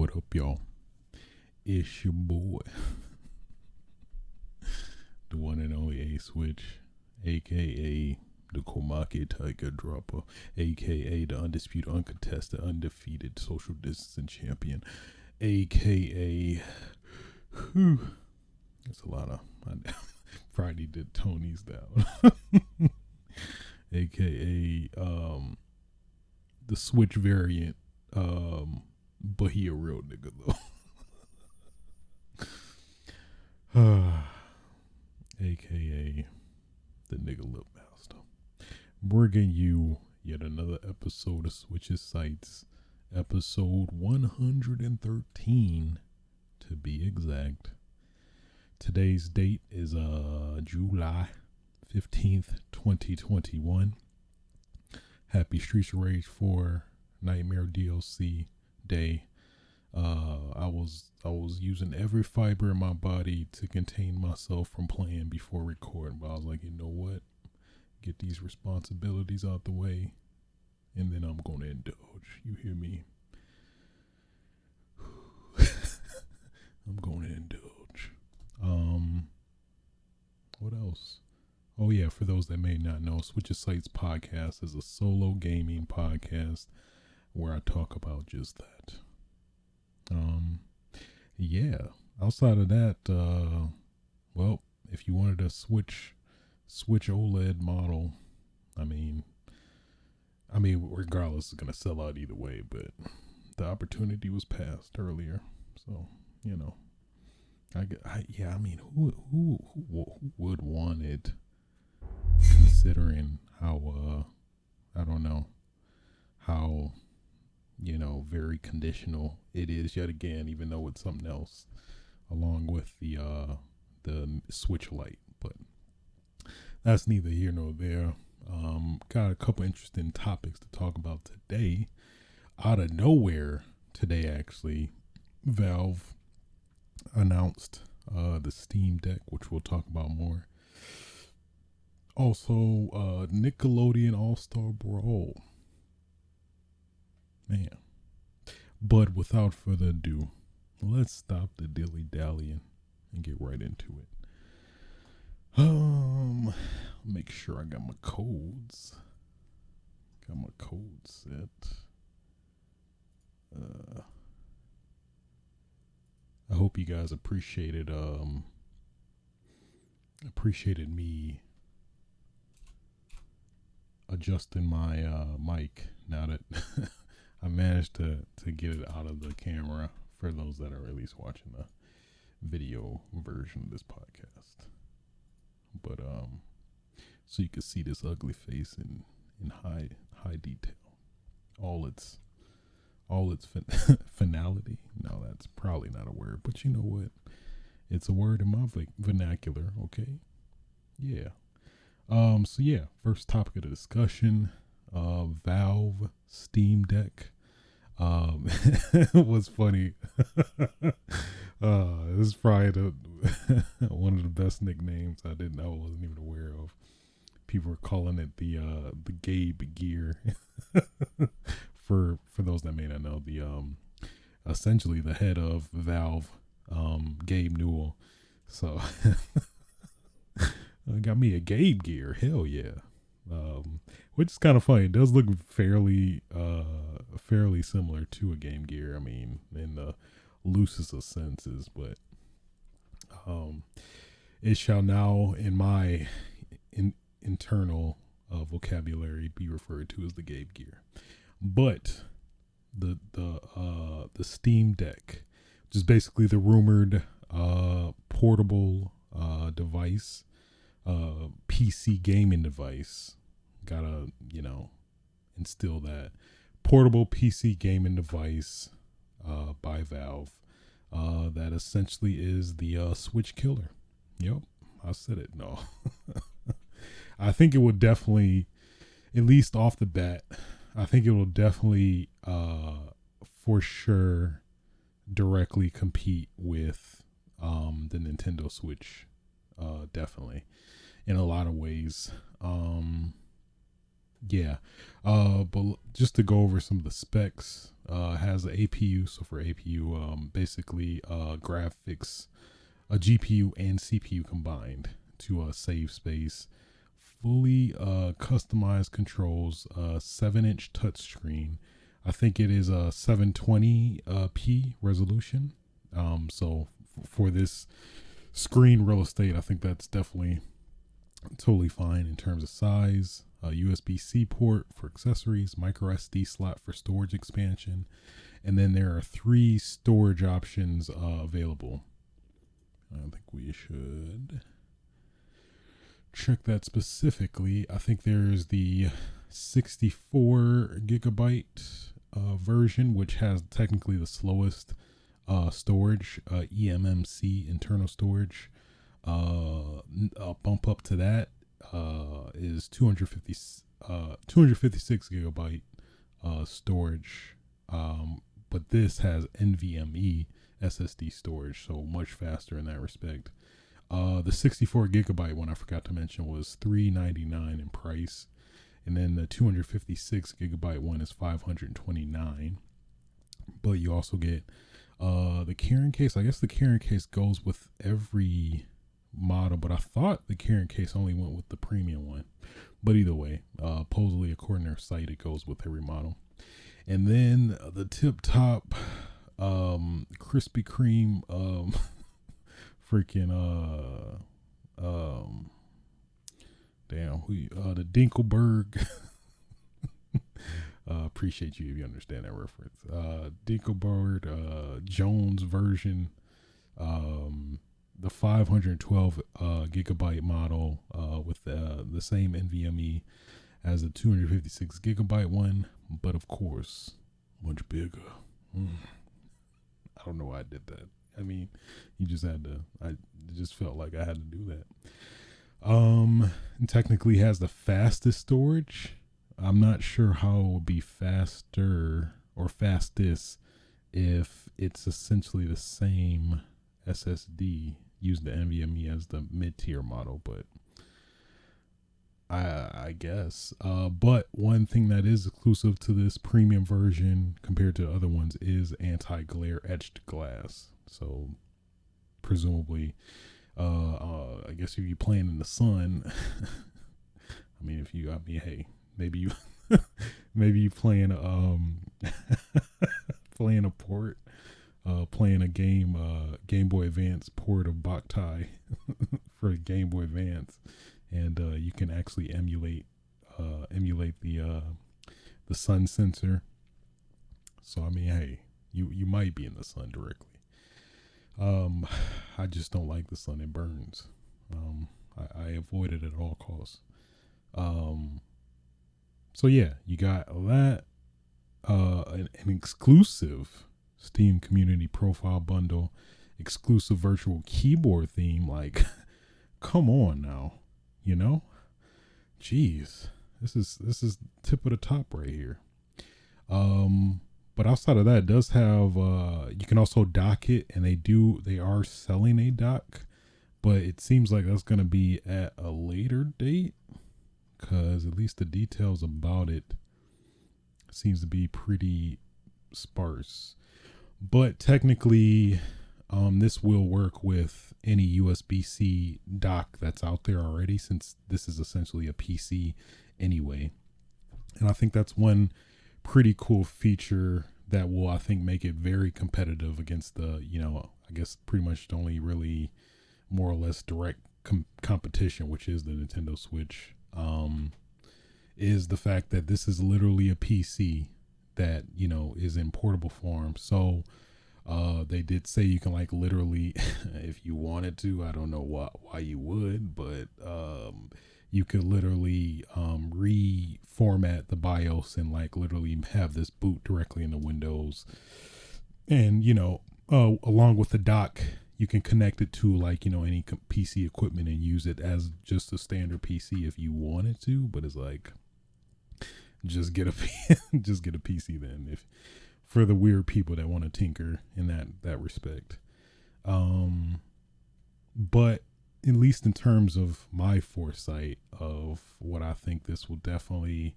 What up, y'all? It's your boy, the one and only A Switch, aka the Komake Tiger Dropper, aka the undisputed, uncontested, undefeated social distancing champion, aka. Whew, that's a lot of. I probably did Tony's down, aka the Switch variant, but he a real nigga though. AKA the nigga lip master. Bringing you yet another episode of Switches Sights, episode 113 to be exact. Today's date is July 15th, 2021. Happy Streets of Rage 4 Nightmare DLC day. I was using every fiber in my body to contain myself from playing before recording, but I was like, you know what? Get these responsibilities out the way, and then I'm gonna indulge. You hear me? I'm gonna indulge. What else? Oh yeah, for those that may not know, Switches Sights podcast is a solo gaming podcast where I talk about just that. Yeah. Outside of that, well, if you wanted a Switch OLED model, I mean, regardless, it's gonna sell out either way. But the opportunity was passed earlier, so you know, who would want it? Considering how I don't know how very conditional it is yet again, even though it's something else, along with the Switch Lite. But that's neither here nor there. Got a couple interesting topics to talk about today. Out of nowhere today, actually, Valve announced the Steam Deck, which we'll talk about more. Also, Nickelodeon All-star Brawl. Man. But without further ado, let's stop the dilly-dallying and get right into it. Make sure I got my codes. Got my codes set. I hope you guys appreciated me adjusting my mic now that I managed to get it out of the camera for those that are at least watching the video version of this podcast. But so you can see this ugly face in high detail. All its finality. No, that's probably not a word, but you know what? It's a word in my vernacular, okay? Yeah. So yeah, first topic of the discussion, Valve Steam Deck. It was funny. This is probably one of the best nicknames I wasn't even aware of. People were calling it the Gabe gear. For those that may not know, the essentially the head of Valve, Gabe Newell. So I got me a Gabe gear. Hell yeah. Which is kind of funny. It does look fairly similar to a Game Gear. I mean, in the loosest of senses, but it shall now, in my internal vocabulary, be referred to as the Game Gear. But the Steam Deck, which is basically the rumored portable device, PC gaming device. Gotta, instill that portable PC gaming device by Valve that essentially is the Switch killer. Yep, I said it. No. I think it would definitely, at least off the bat, I think it will definitely for sure directly compete with the Nintendo Switch, definitely, in a lot of ways. Yeah. But just to go over some of the specs, has an APU. So for APU, basically graphics, a GPU and CPU combined to save space. Fully customized controls, 7-inch touchscreen. I think it is a 720p resolution. So for this screen real estate, I think that's definitely totally fine in terms of size. USB-C port for accessories, micro SD slot for storage expansion, and then there are 3 storage options available. I think we should check that specifically. I think there's the 64 gigabyte version, which has technically the slowest storage, eMMC internal storage. A bump up to that is 256 gigabyte storage, but this has NVMe SSD storage, so much faster in that respect. The 64 gigabyte one I forgot to mention was $399 in price, and then the 256 gigabyte one is $529. But you also get the carrying case. I guess the carrying case goes with every model, but I thought the carrying case only went with the premium one. But either way, supposedly according to their site, it goes with every model. And then the tip top Krispy Kreme freaking the Dinkelberg. Appreciate you if you understand that reference. Dinkelberg Jones version, the 512 gigabyte model with the same NVMe as the 256 gigabyte one, but of course much bigger. I don't know why I did that. I mean, you just had to. I just felt like I had to do that. And technically has the fastest storage. I'm not sure how it would be faster or fastest if it's essentially the same SSD. Use the NVMe as the mid-tier model, but I guess. But one thing that is exclusive to this premium version compared to other ones is anti-glare etched glass. So presumably, I guess if you're playing in the sun, hey, maybe you, maybe you playing, playing a port, playing a Game Boy Advance port of Boktai for Game Boy Advance, and you can actually emulate the sun sensor. So hey, you might be in the sun directly. I just don't like the sun. It burns. I avoid it at all costs. So yeah, you got that, an exclusive Steam community profile bundle, exclusive virtual keyboard theme. Like, come on now, jeez, this is tip of the top right here. But outside of that, it does have, you can also dock it, and they are selling a dock, but it seems like that's going to be at a later date, because at least the details about it seems to be pretty sparse. But technically, this will work with any USB-C dock that's out there already, since this is essentially a PC anyway. And I think that's one pretty cool feature that will, I think, make it very competitive against the, I guess pretty much the only really more or less direct competition, which is the Nintendo Switch, is the fact that this is literally a PC that, is in portable form. So they did say you can literally, if you wanted to, I don't know why you would, but you could literally reformat the BIOS and literally have this boot directly into Windows. And, along with the dock, you can connect it to any PC equipment and use it as just a standard PC if you wanted to. But it's just get a PC then, if for the weird people that want to tinker in that respect. But at least in terms of my foresight of what I think this will definitely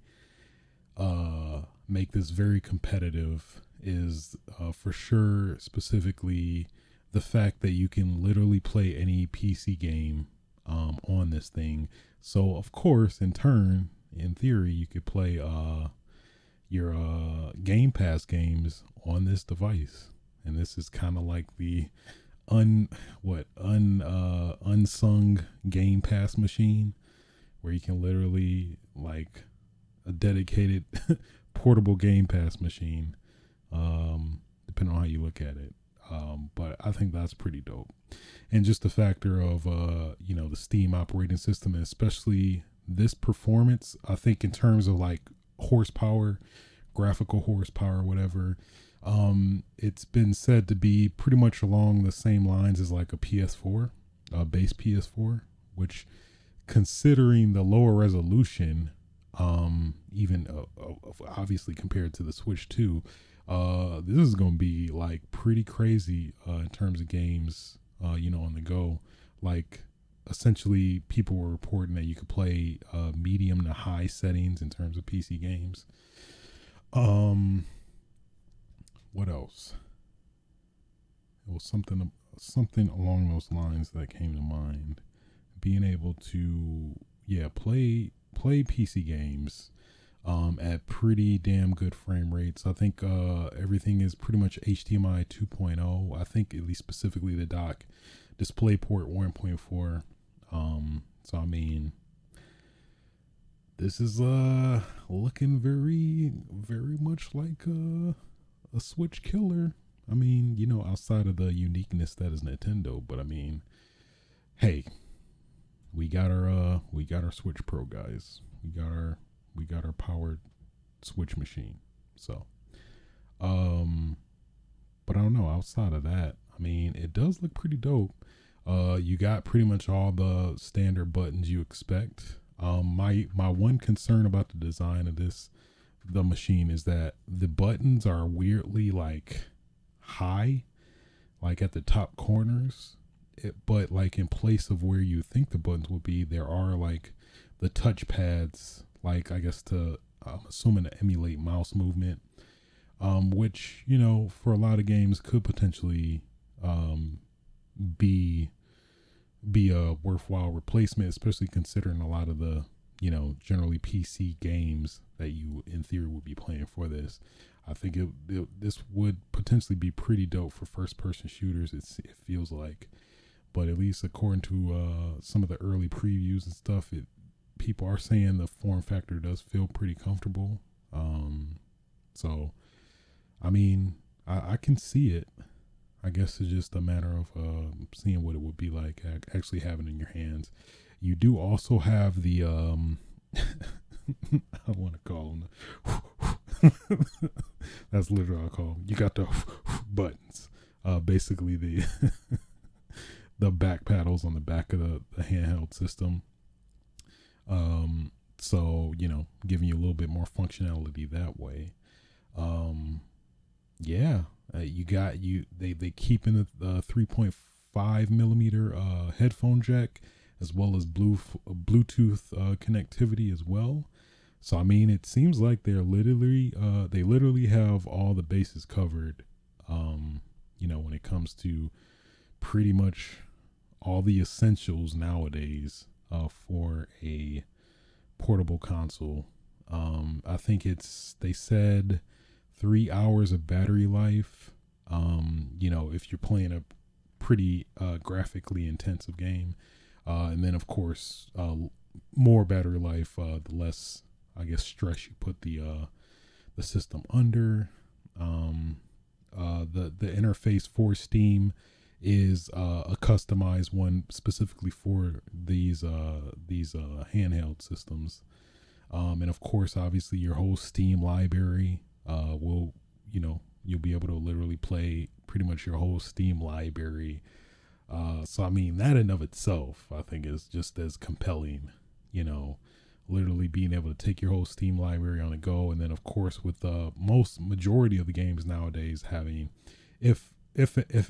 make this very competitive is for sure, specifically the fact that you can literally play any PC game on this thing. So, of course, in turn, in theory, you could play your Game Pass games on this device. And this is kind of like the unsung Game Pass machine, where you can literally, like, a dedicated portable Game Pass machine, depending on how you look at it. But I think that's pretty dope. And just the factor of, the Steam operating system, and especially this performance, I think in terms of like horsepower, graphical horsepower, whatever, it's been said to be pretty much along the same lines as like a PS4, base PS4, which, considering the lower resolution, even obviously compared to the Switch 2, this is going to be like pretty crazy in terms of games, on the go. Like, essentially, people were reporting that you could play medium to high settings in terms of PC games. What else? It was something along those lines that came to mind. Being able to, play PC games at pretty damn good frame rates. I think everything is pretty much HDMI 2.0. I think, at least specifically the dock, DisplayPort 1.4. So I mean, this is looking very, very much like a Switch killer. I mean, outside of the uniqueness that is Nintendo, but I mean, hey, we got our Switch Pro, guys. We got our powered Switch machine. So, but I don't know. Outside of that, I mean, it does look pretty dope. You got pretty much all the standard buttons you expect. My one concern about the design of the machine, is that the buttons are weirdly like high, like at the top corners. But like in place of where you think the buttons would be, there are like the touch pads, like, I guess, to, I'm assuming, to emulate mouse movement, which, for a lot of games could potentially be a worthwhile replacement, especially considering a lot of the, generally PC games that you in theory would be playing for this. I think this would potentially be pretty dope for first person shooters. It feels like, but at least according to some of the early previews and stuff, people are saying the form factor does feel pretty comfortable. So, I mean, I can see it. I guess it's just a matter of seeing what it would be like actually having it in your hands. You do also have the I want to call them. That's literally what I call them. You got the buttons. Basically the the back paddles on the back of the handheld system. So, giving you a little bit more functionality that way. They keep in the 3.5 millimeter headphone jack, as well as Bluetooth connectivity as well. So I mean, it seems like they literally have all the bases covered. When it comes to pretty much all the essentials nowadays for a portable console. I think they said 3 hours of battery life. If you're playing a pretty graphically intensive game, and then of course more battery life, the less, I guess, stress you put the system under. The interface for Steam is a customized one specifically for these handheld systems, and of course, obviously, your whole Steam library you'll be able to literally play pretty much your whole Steam library. So I mean, that in of itself, I think, is just as compelling. Literally being able to take your whole Steam library on the go, and then of course with the majority of the games nowadays having, if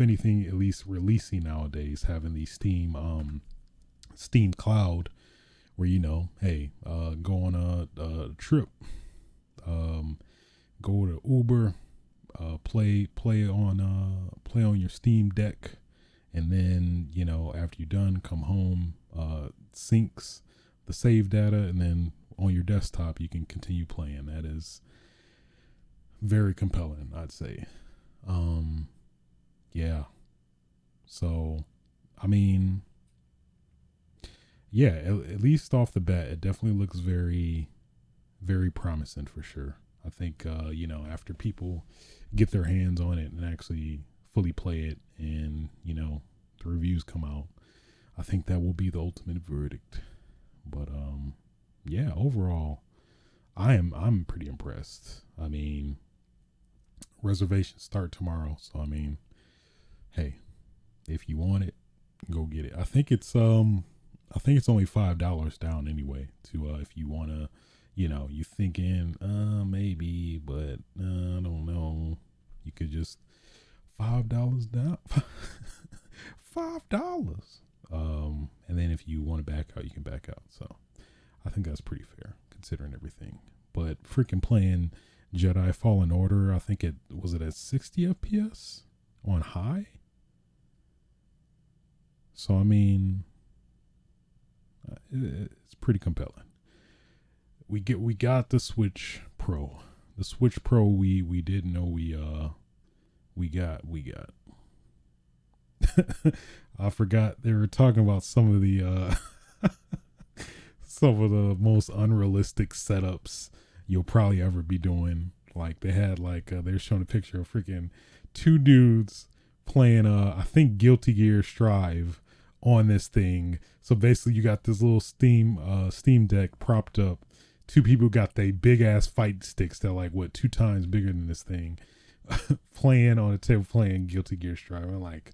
anything, at least releasing nowadays, having the Steam Cloud, where hey, go on a trip, Go to Uber, play on your Steam Deck, and then after you're done, come home, syncs the save data, and then on your desktop you can continue playing. That is very compelling, I'd say. Yeah. So, I mean, yeah, at least off the bat, it definitely looks very, very promising for sure. I think, after people get their hands on it and actually fully play it, and, the reviews come out, I think that will be the ultimate verdict. But, yeah, overall, I'm pretty impressed. I mean, reservations start tomorrow. So, I mean, hey, if you want it, go get it. I think it's only $5 down anyway. To if you wanna, you thinking maybe, but I don't know. You could just $5 down, $5. And then if you want to back out, you can back out. So I think that's pretty fair considering everything. But freaking playing Jedi Fallen Order, I think it at 60 FPS on high. So I mean, it's pretty compelling. We got the Switch Pro. The Switch Pro we didn't know we got. I forgot they were talking about some of the some of the most unrealistic setups you'll probably ever be doing. Like they had they were showing a picture of freaking two dudes playing I think Guilty Gear Strive on this thing. So basically you got this little Steam Deck propped up. Two people got they big ass fight sticks that are 2 times bigger than this thing, playing on a table playing Guilty Gear Strive. I'm like,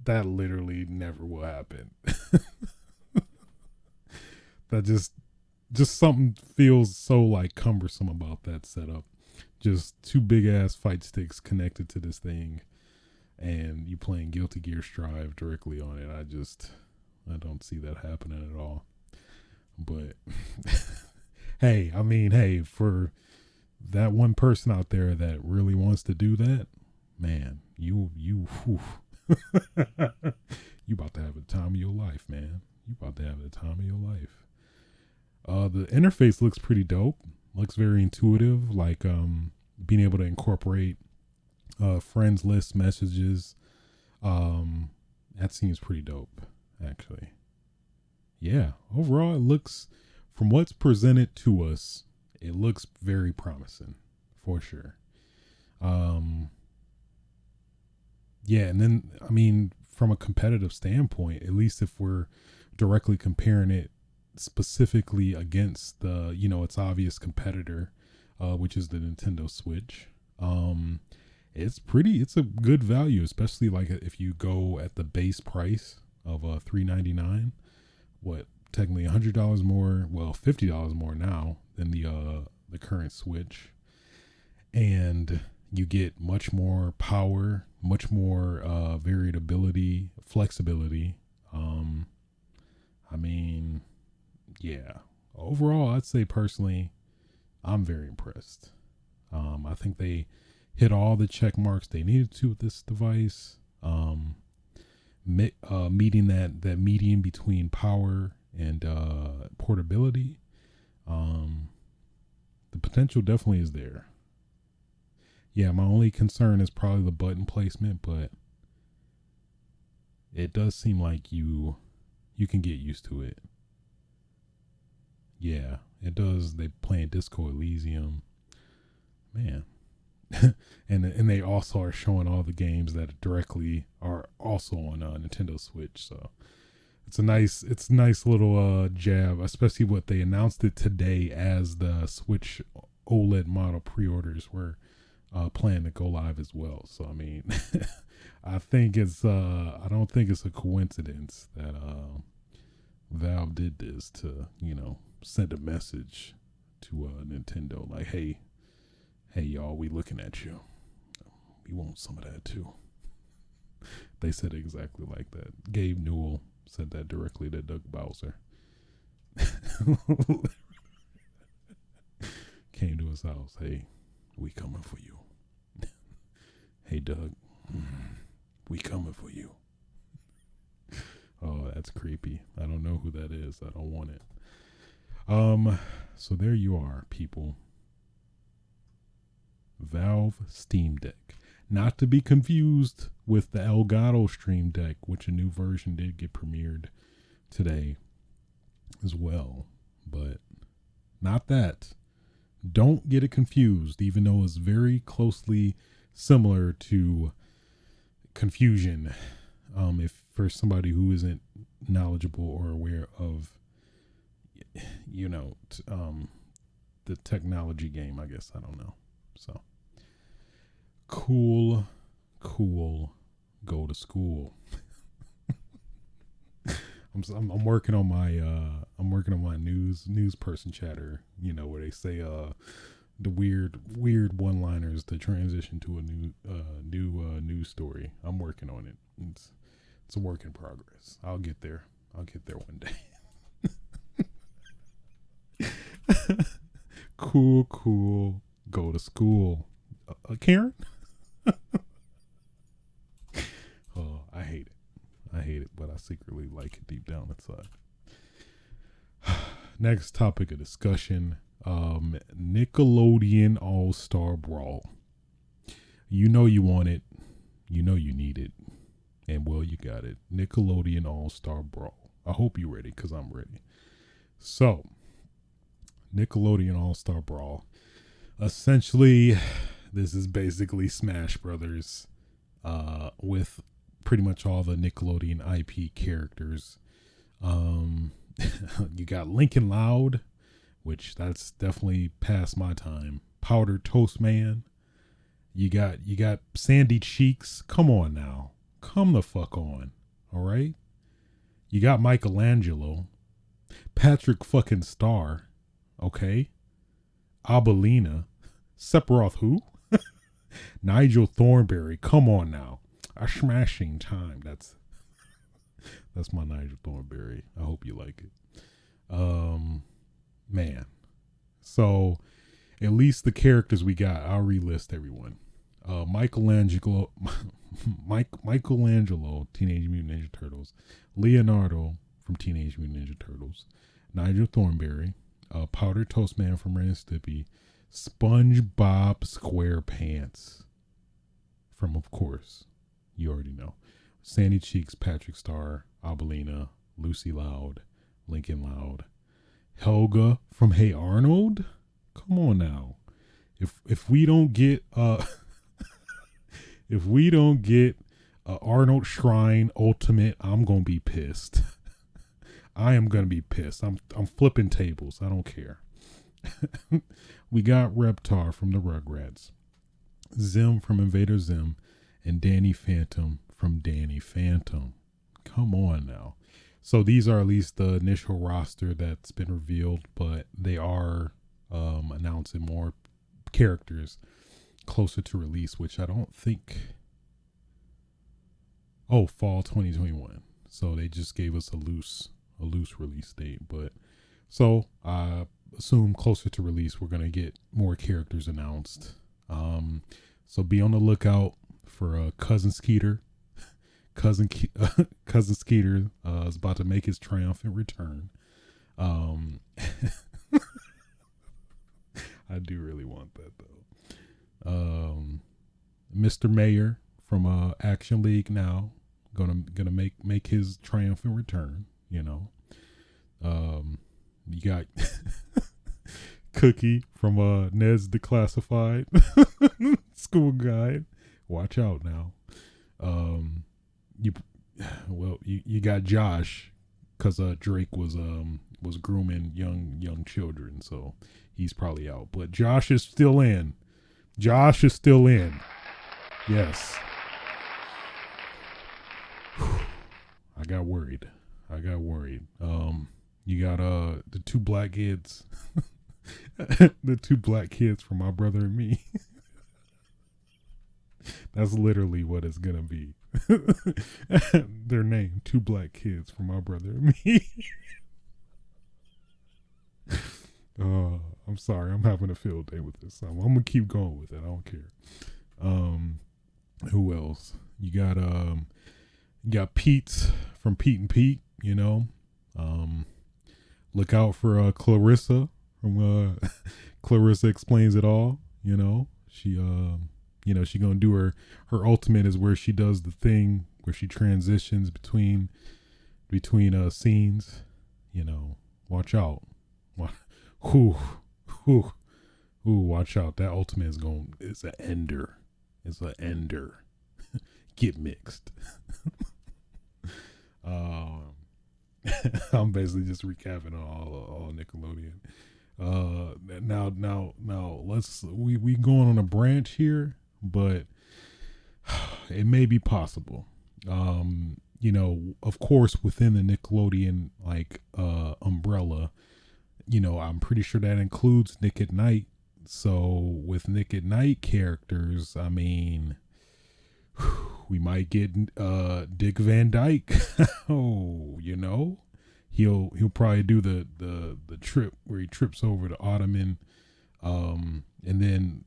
that literally never will happen. That just something feels so cumbersome about that setup. Just 2 big ass fight sticks connected to this thing, and you playing Guilty Gear Strive directly on it. I don't see that happening at all. But hey, for that one person out there that really wants to do that, man, you about to have the time of your life, man. You about to have the time of your life. The interface looks pretty dope. Looks very intuitive, being able to incorporate friends list messages. That seems pretty dope, actually. Yeah, overall, it looks, from what's presented to us, it looks very promising, for sure. Yeah, and then, I mean, from a competitive standpoint, at least if we're directly comparing it specifically against the, its obvious competitor, which is the Nintendo Switch, it's a good value, especially if you go at the base price of $399. What, technically $100 more, well, $50 more now than the current Switch, and you get much more power, much more variability, flexibility. I mean, yeah. Overall, I'd say personally, I'm very impressed. I think they hit all the check marks they needed to with this device. Meeting that median between power and portability. The potential definitely is there. Yeah, my only concern is probably the button placement, but it does seem like you can get used to it. Yeah, it does. They playing Disco Elysium, man. and they also are showing all the games that directly are also on Nintendo Switch. So it's a nice little jab, especially what they announced it today as the Switch OLED model pre-orders were planned to go live as well. So I mean, I don't think it's a coincidence that Valve did this to send a message to Nintendo like, hey y'all, we looking at you. We want some of that too. They said exactly like that. Gabe Newell said that directly to Doug Bowser. came to his house. Hey, we coming for you. Hey, Doug, we coming for you. Oh, that's creepy. I don't know who that is. I don't want it. So there you are, people. Valve Steam Deck. Not to be confused with the Elgato Stream Deck, which a new version did get premiered today as well. But not that. Don't get it confused, even though it's very closely similar to Confusion. If for somebody who isn't knowledgeable or aware of, the technology game, I guess, I don't know. So cool, go to school. I'm working on my news person chatter, where they say the weird one-liners to transition to a new news story. I'm working on it. It's a work in progress. I'll get there one day. Cool, go to school. Karen? Oh, I hate it, but I secretly like it deep down inside. Next topic of discussion, Nickelodeon All-Star Brawl. You know you want it. You know you need it. And well, you got it. Nickelodeon All-Star Brawl. I hope you're ready, because I'm ready. So, Nickelodeon All-Star Brawl. Essentially, this is basically Smash Brothers with pretty much all the Nickelodeon IP characters. You got Lincoln Loud, which that's definitely past my time. Powdered Toast Man. You got Sandy Cheeks. Come on now. Come the fuck on. All right? You got Michelangelo. Patrick fucking Star. Okay? Abelina. Sephiroth who? Nigel Thornberry. Come on now. A smashing time. That's my Nigel Thornberry. I hope you like it. Man. So at least the characters we got, I'll relist everyone. Michelangelo, Teenage Mutant Ninja Turtles. Leonardo from Teenage Mutant Ninja Turtles. Nigel Thornberry. Powdered Toast Man from Ren and Stimpy. SpongeBob SquarePants from, of course, you already know. Sandy Cheeks, Patrick Star, Abelina, Lucy Loud, Lincoln Loud. Helga from Hey Arnold? Come on now. If we don't get Arnold Shrine Ultimate, I'm gonna be pissed. I am gonna be pissed. I'm flipping tables. I don't care. We got Reptar from the Rugrats, Zim from Invader Zim, and Danny Phantom from Danny Phantom. Come on now. So these are at least the initial roster that's been revealed, but they are announcing more characters closer to release, which I don't think. Oh, fall 2021. So they just gave us a loose release date, but so I assume closer to release we're gonna get more characters announced. So be on the lookout for Cousin Skeeter. Cousin Skeeter is about to make his triumphant return. I do really want that though. Mr. Mayor from Action League now gonna make his triumphant return. You got Cookie from Ned's Declassified School Guide. Watch out now. You got Josh, because Drake was grooming young children, so he's probably out. But Josh is still in. Yes. I got worried. You got the two black kids. The two black kids from My Brother and Me. That's literally what it's gonna be. Their name, two black kids from My Brother and Me. I'm sorry. I'm having a field day with this. I'm gonna keep going with it. I don't care. Um, who else? You got Pete from Pete and Pete. You know, um, look out for Clarissa from Clarissa Explains It All. You know, she gonna do her ultimate is where she does the thing where she transitions between scenes. You know, watch out. Whew, whew, watch out. That ultimate is an ender. It's an ender. Get mixed. um, I'm basically just recapping all Nickelodeon. Now we going on a branch here, but it may be possible. Of course, within the Nickelodeon umbrella, I'm pretty sure that includes Nick at Night. So with Nick at Night characters, I mean, we might get Dick Van Dyke. Oh, he'll probably do the trip where he trips over the ottoman, and then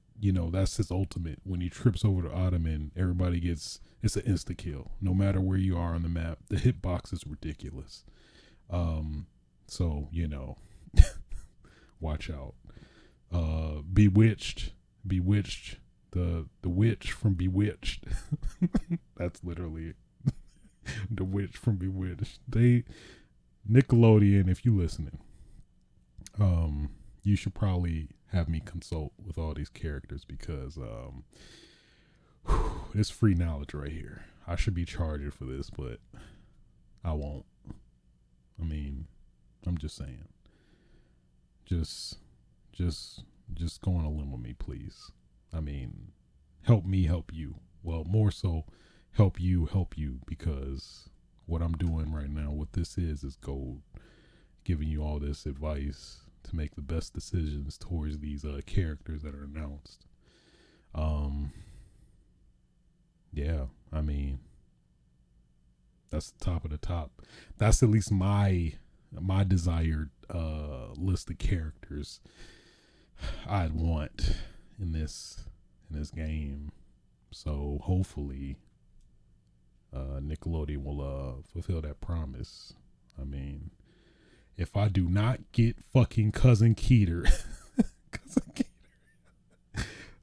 that's his ultimate. When he trips over the ottoman, everybody it's an insta kill, no matter where you are on the map. The hitbox is ridiculous. So watch out. Bewitched, the witch from Bewitched. That's literally the witch from Bewitched. Nickelodeon, if you listening, you should probably have me consult with all these characters because it's free knowledge right here. I should be charging for this, but I won't. I mean, I'm just saying. Just go on a limb with me, please. I mean, help me help you. Well, more so help you because what I'm doing right now, what this is gold. Giving you all this advice to make the best decisions towards these characters that are announced. Yeah, I mean, that's the top of the top. That's at least my desired list of characters I'd want in this game. So hopefully Nickelodeon will fulfill that promise. I mean, if I do not get fucking Cousin Keeter,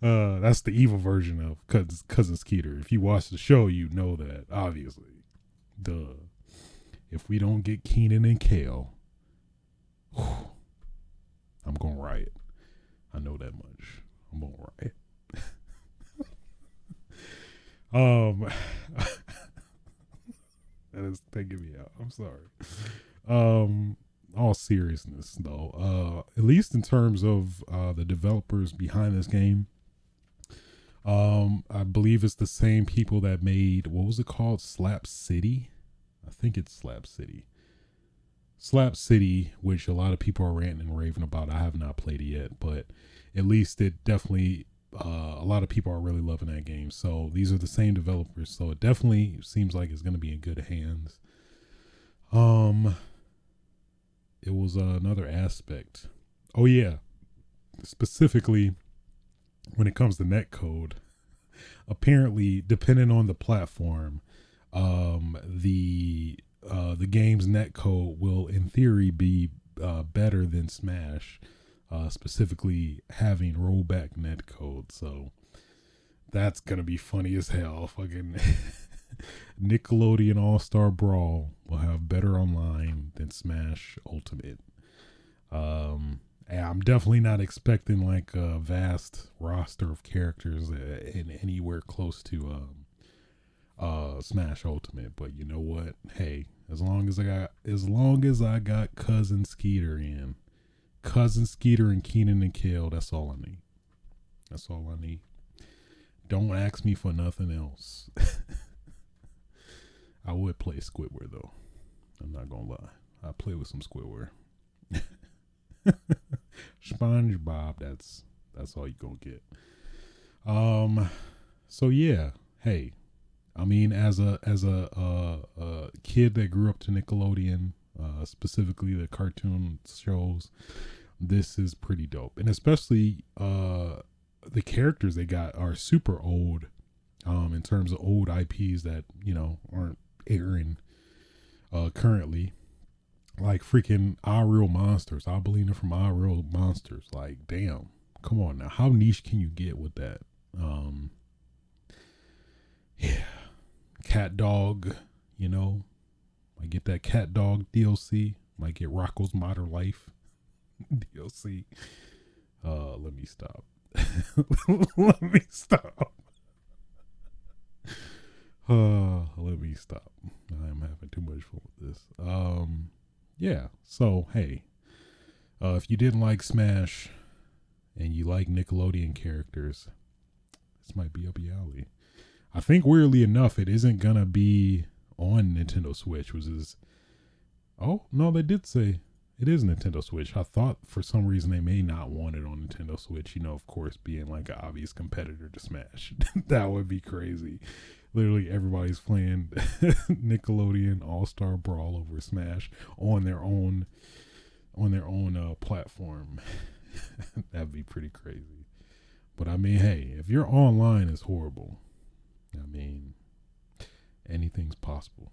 that's the evil version of Cousin Skeeter. If you watch the show, you know that, obviously. Duh. If we don't get Keenan and Kale, I'm going to riot. I know that much. I'm going to riot. That is taking me out. I'm sorry. All seriousness though, at least in terms of the developers behind this game, I believe it's the same people that made, what was it called? Slap City? I think it's Slap City. Slap City, which a lot of people are ranting and raving about. I have not played it yet, but at least it definitely, a lot of people are really loving that game. So these are the same developers. So it definitely seems like it's going to be in good hands. It was another aspect. Oh yeah. Specifically when it comes to netcode, apparently depending on the platform, the game's netcode will in theory be better than Smash, specifically having rollback netcode. So that's gonna be funny as hell. Fucking Nickelodeon All-Star Brawl will have better online than Smash Ultimate. I'm definitely not expecting like a vast roster of characters in anywhere close to Smash Ultimate, but you know what? Hey, as long as I got Cousin Skeeter and Keenan and Kale, that's all I need. That's all I need. Don't ask me for nothing else. I would play Squidward though. I'm not gonna lie. I play with some Squidward. SpongeBob, that's all you gonna get. So yeah, hey, I mean, as a kid that grew up to Nickelodeon, specifically the cartoon shows, this is pretty dope. And especially the characters they got are super old, in terms of old IPs that, aren't airing currently. Like freaking Our Real Monsters. I believe it from Our Real Monsters. Like, damn. Come on now. How niche can you get with that? Yeah. Cat Dog, might get that Cat Dog DLC. Might get Rocco's Modern Life DLC. Let me stop. Let me stop. Let me stop. I'm having too much fun with this. Yeah. So hey, if you didn't like Smash and you like Nickelodeon characters, this might be up your alley. I think weirdly enough, it isn't gonna be on Nintendo Switch, which is, oh no, they did say it is Nintendo Switch. I thought for some reason they may not want it on Nintendo Switch, of course, being like an obvious competitor to Smash. That would be crazy. Literally everybody's playing Nickelodeon All-Star Brawl over Smash on their own platform. That'd be pretty crazy. But I mean, hey, if your online is horrible, I mean, anything's possible,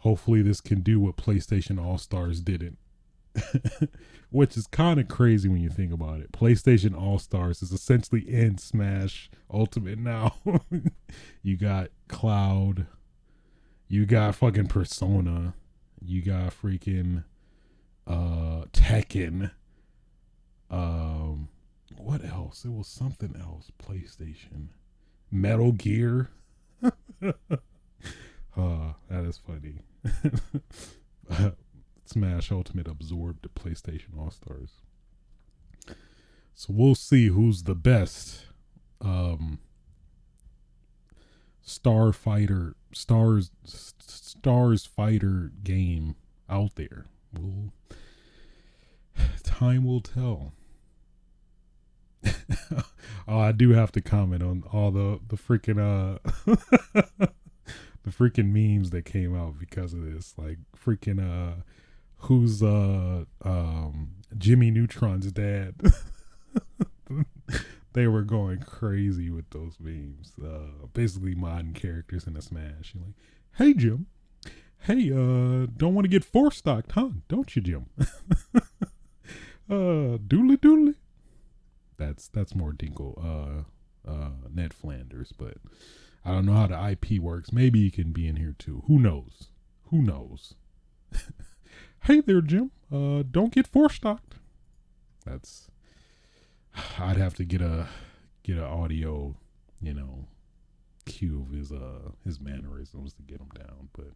Hopefully this can do what PlayStation All-Stars didn't. Which is kind of crazy when you think about it. PlayStation All-Stars is essentially in Smash Ultimate now. You got Cloud. You got fucking Persona. You got freaking Tekken. What else? It was something else. PlayStation. Metal Gear. That is funny. Smash Ultimate absorbed the PlayStation All-Stars. So we'll see who's the best Stars Fighter game out there. Time will tell. Oh, I do have to comment on all the freaking the freaking memes that came out because of this. Like freaking who's Jimmy Neutron's dad. They were going crazy with those memes. Basically modding characters in a Smash. You're like, hey Jim. Hey, don't want to get four stocked, huh? Don't you, Jim? Doodly doodly. That's more Dinkle, Ned Flanders, but I don't know how the IP works. Maybe he can be in here too. Who knows? Who knows? Hey there, Jim. Don't get four stocked. That's. I'd have to get a audio, cue of his mannerisms to get him down, but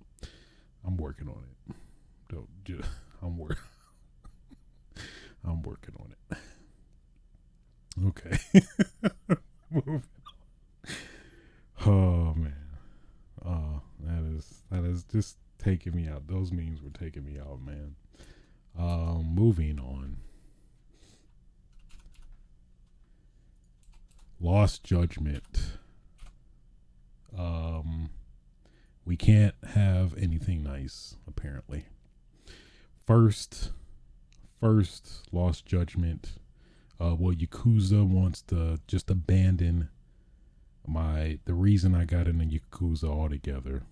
I'm working on it. I'm working on it. Okay. Moving on. Oh man. That is just taking me out. Those memes were taking me out, man. Moving on. Lost Judgment. We can't have anything nice, apparently. First Lost Judgment. Yakuza wants to just abandon the reason I got into Yakuza altogether.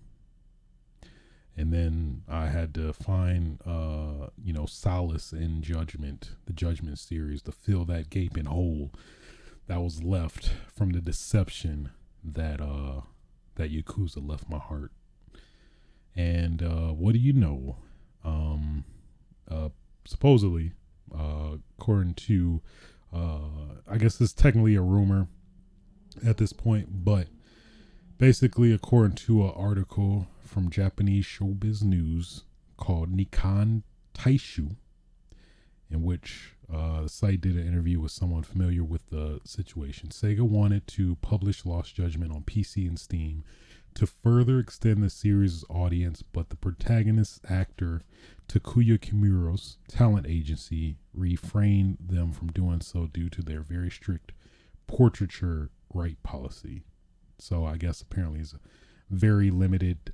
And then I had to find, solace in Judgment, the Judgment series, to fill that gaping hole that was left from the deception that Yakuza left my heart. And what do you know? Supposedly, according to, I guess it's technically a rumor at this point, but basically, according to an article from Japanese Showbiz News called Nikkan Taishu, in which the site did an interview with someone familiar with the situation. Sega wanted to publish Lost Judgment on PC and Steam to further extend the series' audience, but the protagonist actor Takuya Kimuro's talent agency refrained them from doing so due to their very strict portraiture right policy. So I guess apparently it's very limited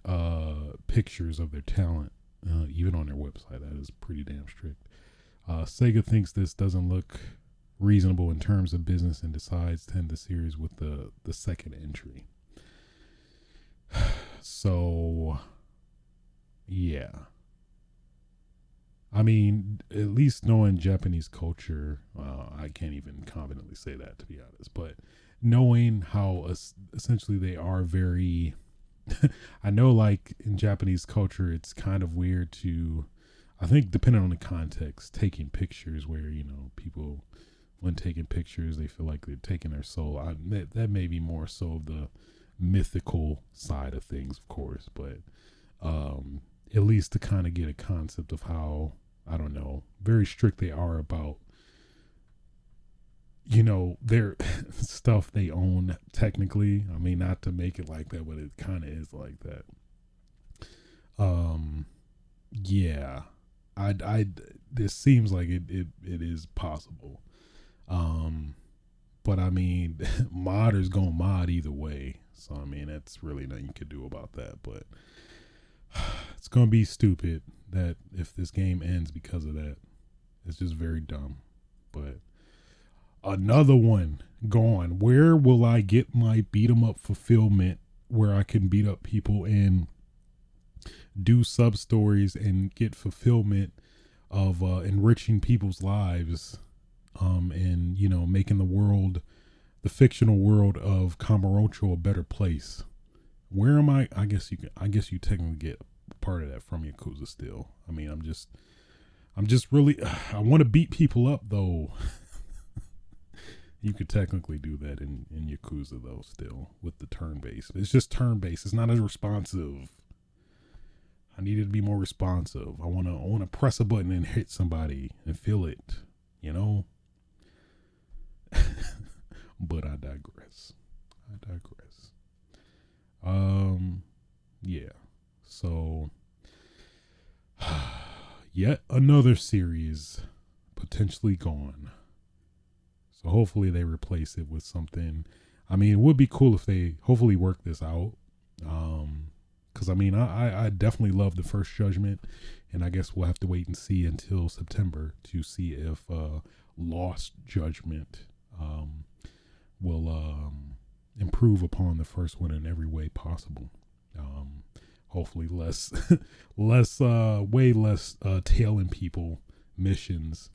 pictures of their talent, even on their website. That is pretty damn strict. Sega thinks this doesn't look reasonable in terms of business and decides to end the series with the second entry. So, yeah. I mean, at least knowing Japanese culture, I can't even confidently say that, to be honest, but knowing how essentially they are very. I know, like, in Japanese culture, it's kind of weird to, I think, depending on the context, taking pictures where, people, when taking pictures, they feel like they're taking their soul. That may be more so the mythical side of things, of course, but at least to kind of get a concept of how, I don't know, very strict they are about, their stuff they own technically. I mean, not to make it like that, but it kind of is like that. Yeah, this seems like it is possible. But I mean, modders gonna mod either way. So I mean, that's really nothing you could do about that. But it's gonna be stupid that if this game ends because of that. It's just very dumb. But another one gone. Where will I get my beat 'em up fulfillment where I can beat up people and do sub stories and get fulfillment of enriching people's lives, and making the fictional world of Kamurocho a better place? Where am I? I guess you technically get part of that from Yakuza still. I mean, I'm just really, I want to beat people up though. You could technically do that in Yakuza though, still with the turn based. It's just turn based. It's not as responsive. I need it to be more responsive. I wanna press a button and hit somebody and feel it, But I digress. Yeah. So yet another series potentially gone. So hopefully they replace it with something. I mean, it would be cool if they hopefully work this out. Because I mean, I definitely love the First Judgment, and I guess we'll have to wait and see until September to see if Lost Judgment will improve upon the first one in every way possible. Hopefully way less tailing people missions,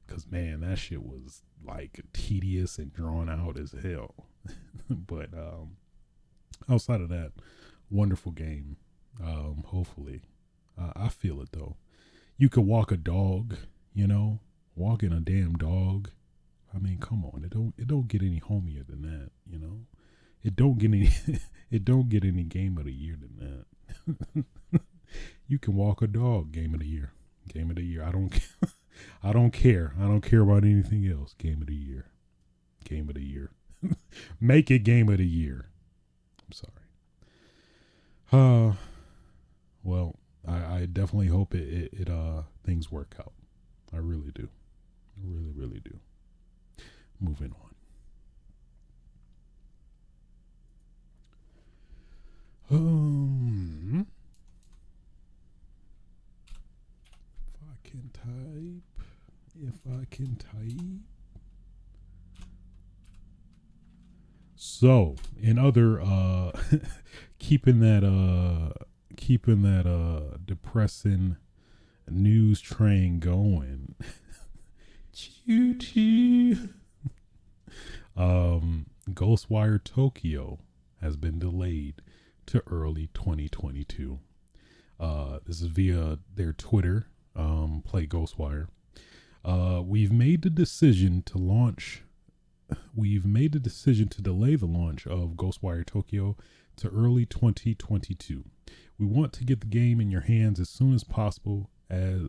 because man, that shit was like tedious and drawn out as hell. But outside of that, wonderful game. Hopefully, I feel it though. You could walk a dog, walking a damn dog. I mean, come on, it don't get any homier than that, It don't get any it don't get any game of the year than that. You can walk a dog, game of the year. Game of the year. I don't care. I don't care about anything else. Game of the year. Game of the year. Make it game of the year. I'm sorry. Well, I definitely hope it things work out. I really do. I really, really do. Moving on. If I can type. So, in other keeping that depressing news train going. Choo choo. Ghostwire Tokyo has been delayed to early 2022. This is via their Twitter, Play Ghostwire. We've made the decision to delay the launch of Ghostwire Tokyo to early 2022. We want to get the game in your hands as soon as possible,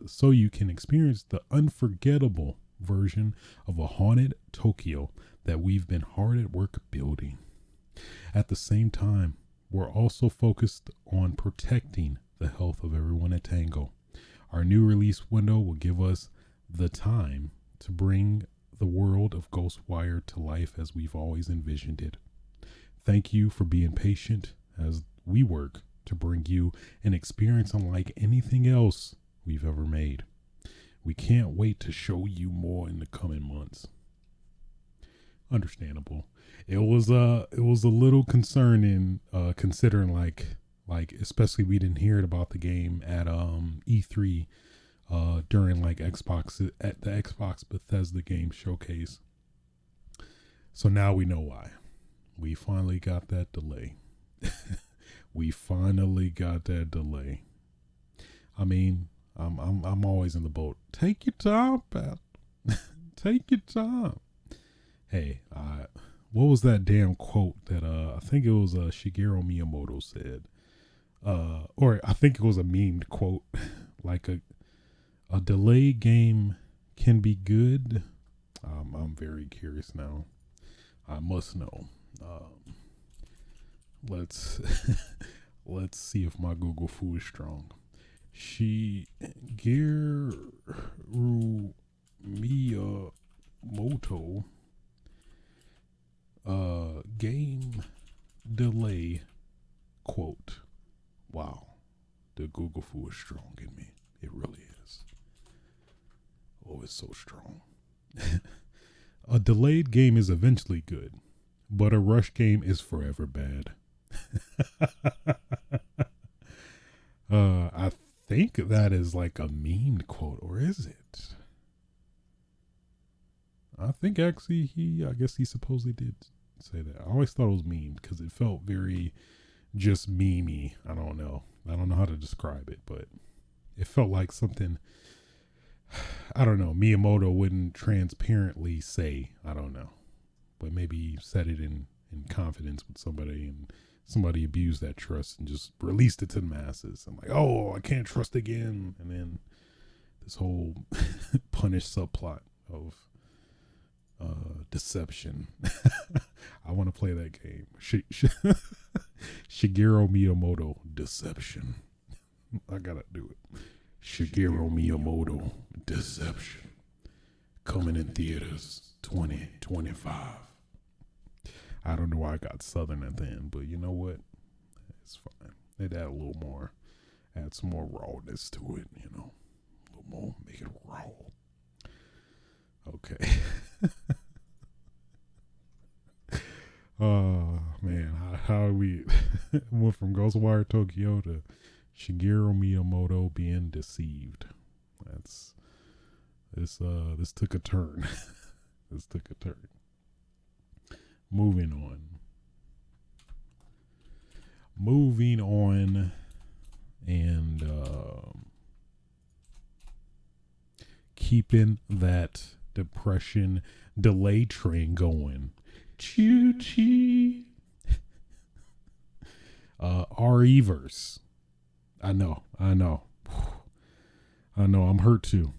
so you can experience the unforgettable version of a haunted Tokyo that we've been hard at work building. At the same time, we're also focused on protecting the health of everyone at Tango. Our new release window will give us the time to bring the world of Ghostwire to life as we've always envisioned it. Thank you for being patient as we work to bring you an experience unlike anything else we've ever made. We can't wait to show you more in the coming months. Understandable. It was a little concerning, considering like especially we didn't hear about the game at E3 during like Xbox at the Xbox Bethesda game showcase. So now we know why. We finally got that delay. We finally got that delay. I mean, I'm always in the boat. Take your time, Pat. Take your time. Hey, what was that damn quote that I think it was Shigeru Miyamoto said, or I think it was a memed quote, like a delayed game can be good. I'm very curious now. I must know. Let's let's see if my Google Fu is strong. Shigeru Miyamoto game delay quote. Wow, the Google Fu is strong in me. It really is. Oh, it's so strong. A delayed game is eventually good, but a rush game is forever bad. I think that is like a memed quote, or is it? I think actually I guess he supposedly did say that. I always thought it was meme because it felt very just memey. I don't know how to describe it, but it felt like something, I don't know, Miyamoto wouldn't transparently say. I don't know, but maybe he said it in confidence with somebody, and somebody abused that trust and just released it to the masses. I'm like, oh, I can't trust again. And then this whole punish subplot of deception. I want to play that game. Shigeru Miyamoto Deception. I gotta do it. Shigeru Miyamoto Deception. Coming in theaters 2025. I don't know why I got Southern at the end, but you know what? It's fine. They'd add a little more, add some more rawness to it, you know. A little more, make it raw. Okay. Oh, man. How we went from Ghostwire Tokyo to Shigeru Miyamoto being deceived. This took a turn. This took a turn. Moving on, and keeping that depression delay train going. Choo choo. RE-verse. I know. I'm hurt too.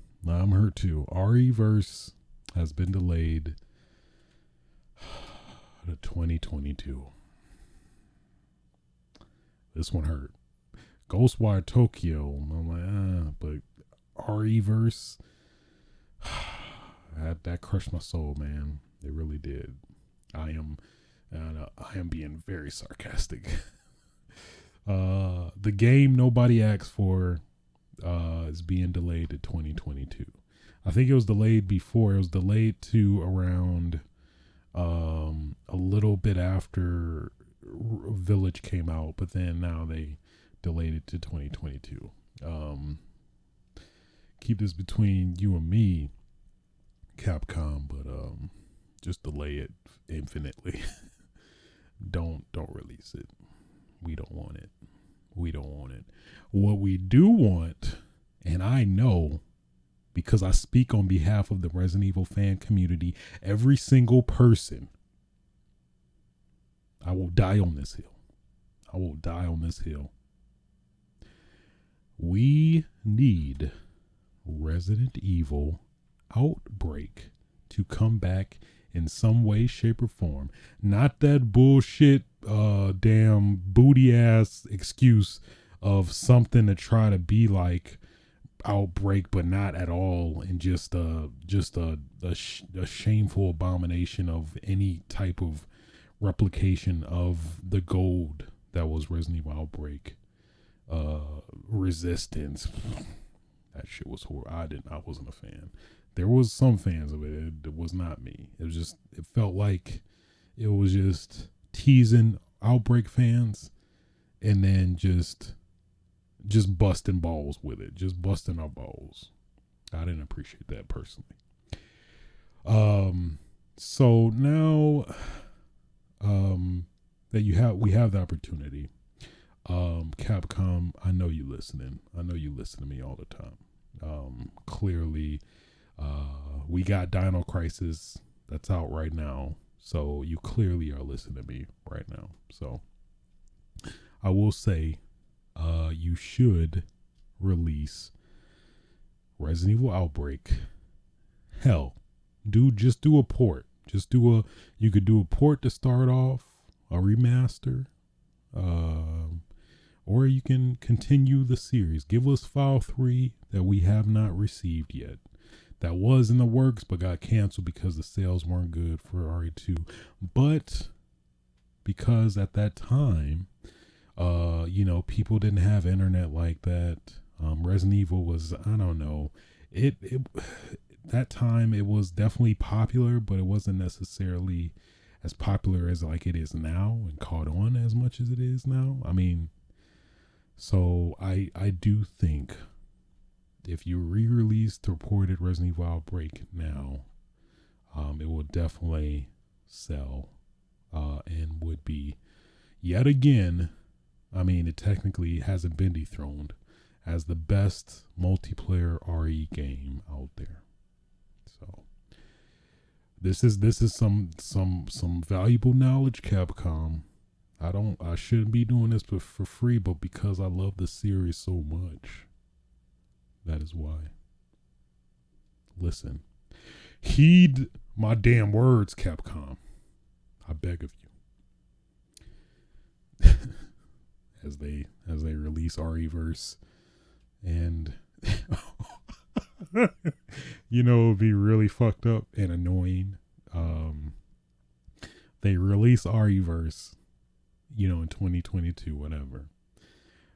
RE-verse has been delayed to 2022. This one hurt. Ghostwire Tokyo, I'm like, but RE-verse, that crushed my soul, man. It really did. I am being very sarcastic. The game nobody asked for is being delayed to 2022. I think it was delayed before. It was delayed to around a little bit after Village came out, but then now they delayed it to 2022. Keep this between you and me, Capcom, but just delay it infinitely. Don't release it. We don't want it. What we do want, and I know because I speak on behalf of the Resident Evil fan community, every single person, I will die on this hill. We need Resident Evil Outbreak to come back in some way, shape, or form. Not that bullshit, damn booty ass excuse of something to try to be like Outbreak, but not at all, and just a shameful abomination of any type of replication of the gold that was Resident Evil Outbreak. Resistance. That shit was horrible. I wasn't a fan. There was some fans of it. It was not me. It was just, it felt like it was just teasing Outbreak fans and then just busting balls with it. Just busting our balls. I didn't appreciate that personally. So now that we have the opportunity, Capcom, I know you listening. I know you listen to me all the time. Clearly, we got Dino Crisis that's out right now, so you clearly are listening to me right now. So I will say, you should release Resident Evil Outbreak. Hell, just do a port. You could do a port to start off, a remaster, or you can continue the series. Give us File 3 that we have not received yet. That was in the works, but got canceled because the sales weren't good for RE2. But because at that time, people didn't have internet like that. Resident Evil was, I don't know, it that time it was definitely popular, but it wasn't necessarily as popular as like it is now and caught on as much as it is now. I mean, so I do think if you re-release the reported Resident Evil Outbreak now, it will definitely sell, and would be yet again. I mean, it technically hasn't been dethroned as the best multiplayer RE game out there. So this is some valuable knowledge, Capcom. I shouldn't be doing this for free, but because I love the series so much, that is why. Listen, heed my damn words, Capcom. I beg of you. as they release REverse, and it would be really fucked up and annoying. They release REverse, in 2022, whatever.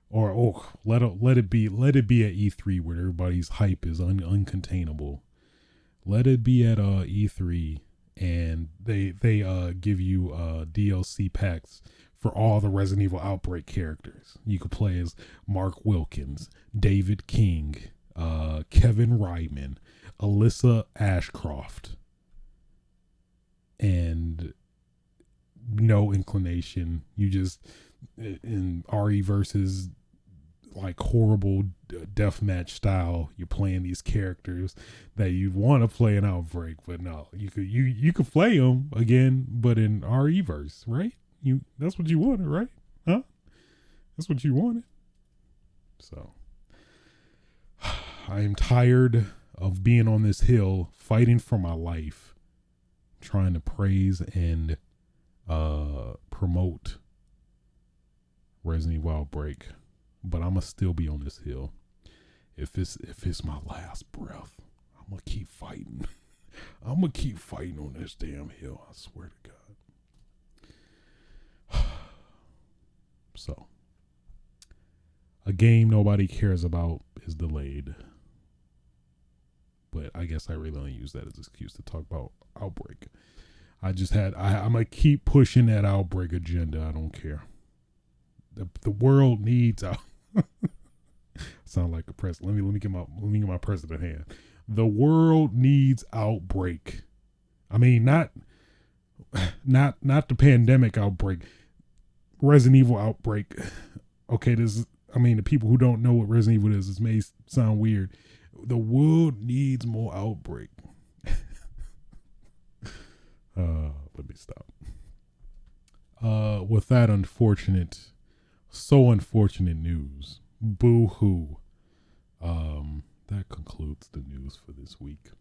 Or let it be at E3 where everybody's hype is uncontainable. Let it be at E3, and they give you DLC packs for all the Resident Evil Outbreak characters. You could play as Mark Wilkins, David King, Kevin Ryman, Alyssa Ashcroft, and no inclination. You just, in RE versus like horrible deathmatch style, you're playing these characters that you want to play in Outbreak, but no, you could play them again, but in RE verse, right? That's what you wanted, right? Huh? That's what you wanted. So I am tired of being on this hill, fighting for my life, trying to praise and promote Resident Evil Outbreak, but I'm gonna still be on this hill. If it's my last breath, I'm gonna keep fighting. I'm gonna keep fighting on this damn hill. I swear to God. So, a game nobody cares about is delayed. But I guess I really only use that as an excuse to talk about Outbreak. I'm going to keep pushing that Outbreak agenda. I don't care. The world needs out. Sound like a president. Let me get my president hand. The world needs Outbreak. I mean, not the pandemic Outbreak. Resident Evil Outbreak. Okay, the people who don't know what Resident Evil is, this may sound weird. The world needs more Outbreak. Let me stop. With that so unfortunate news, boo-hoo. That concludes the news for this week.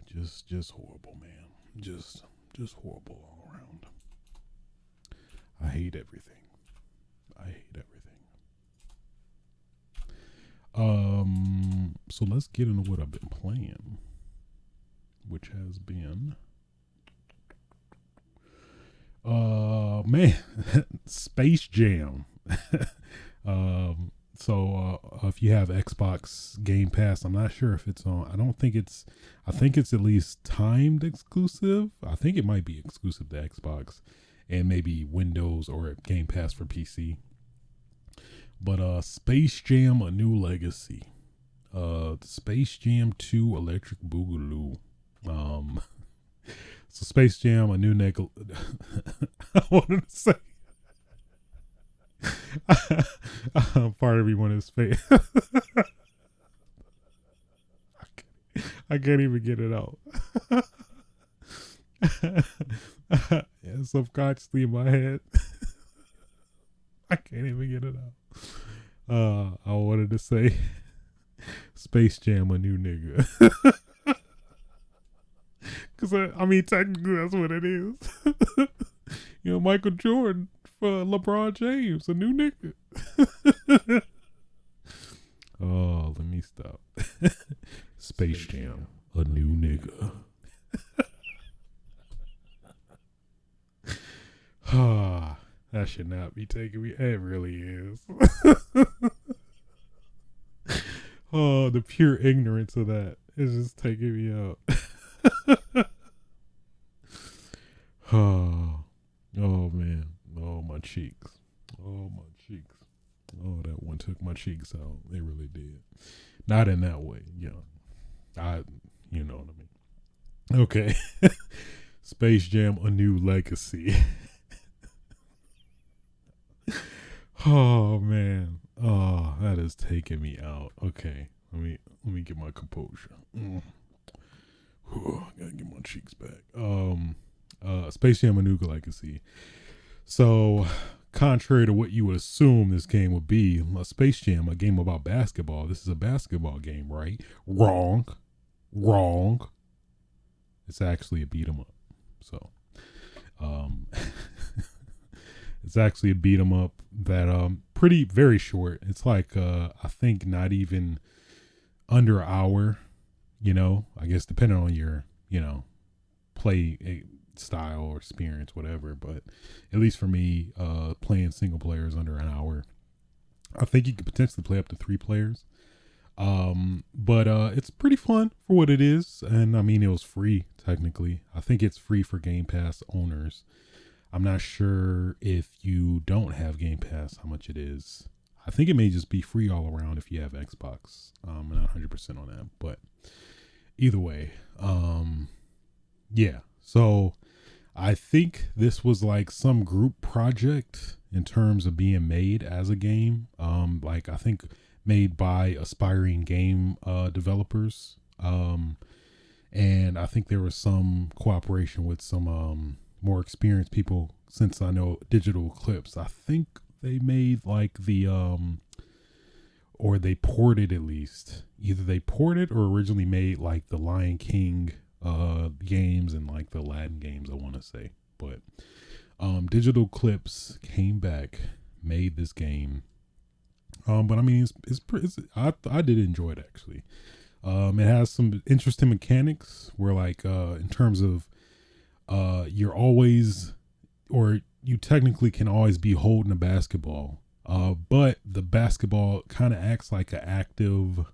Just horrible, man. Just horrible all around. I hate everything. So let's get into what I've been playing, which has been man, Space Jam. So if you have Xbox Game Pass, I'm not sure if it's on. I don't think it's. I think it's at least timed exclusive. I think it might be exclusive to Xbox and maybe Windows or Game Pass for PC. But Space Jam: A New Legacy. Space Jam 2 Electric Boogaloo. Um, so Space Jam: A New Nickel. I wanted to say. Part of me wanted to say. I can't even get it out. Yeah, subconsciously in my head. I can't even get it out. I wanted to say Space Jam: A New Nigga. Because, I mean, technically that's what it is. Michael Jordan for LeBron James, a new nigga. Oh, let me stop. Space Jam, a new nigga. Ah, that should not be taking me. It really is. Oh, the pure ignorance of that is just taking me out. Oh man. Oh, my cheeks. Oh, my cheeks. Oh, that one took my cheeks out. They really did. Not in that way. You know what I mean. Okay. Space Jam: A New Legacy. Oh man. Oh, that is taking me out. Okay. Let me get my composure. Gotta get my cheeks back. Space Jam: A New Legacy. So, contrary to what you would assume this game would be, Space Jam, a game about basketball. This is a basketball game, right? Wrong. It's actually a beat 'em up. So, um, it's actually a beat 'em up that very short. It's like I think not even under an hour. I guess depending on your play style or experience, whatever. But at least for me, playing single player is under an hour. I think you could potentially play up to 3 players. But it's pretty fun for what it is. And I mean, it was free technically. I think it's free for Game Pass owners. I'm not sure if you don't have Game Pass, how much it is. I think it may just be free all around if you have Xbox. I'm not 100% on that, but either way, yeah. So I think this was like some group project in terms of being made as a game. Like I think made by aspiring game developers. And I think there was some cooperation with some more experienced people, since I know Digital Eclipse. I think they made like or they ported, at least. Either they ported or originally made like the Lion King games and like the Aladdin games, I want to say. But Digital Eclipse came back, made this game. But I mean, I did enjoy it actually. It has some interesting mechanics where like in terms of you're always, or you technically can always be holding a basketball. But the basketball kind of acts like an active,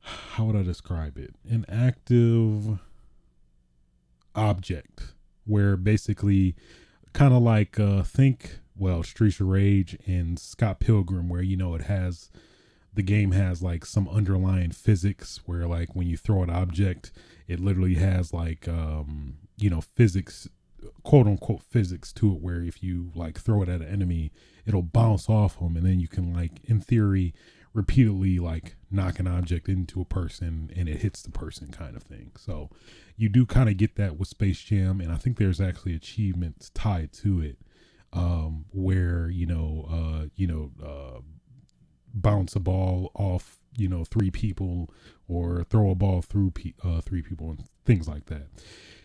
how would I describe it? An active object where basically kind of like Streets of Rage and Scott Pilgrim, where the game has like some underlying physics where like when you throw an object, it literally has like physics, quote unquote physics to it, where if you like throw it at an enemy, it'll bounce off them, and then you can like in theory repeatedly like knock an object into a person and it hits the person, kind of thing. So you do kind of get that with Space Jam, and I think there's actually achievements tied to it, where bounce a ball off 3 people, or throw a ball through 3 people, and things like that.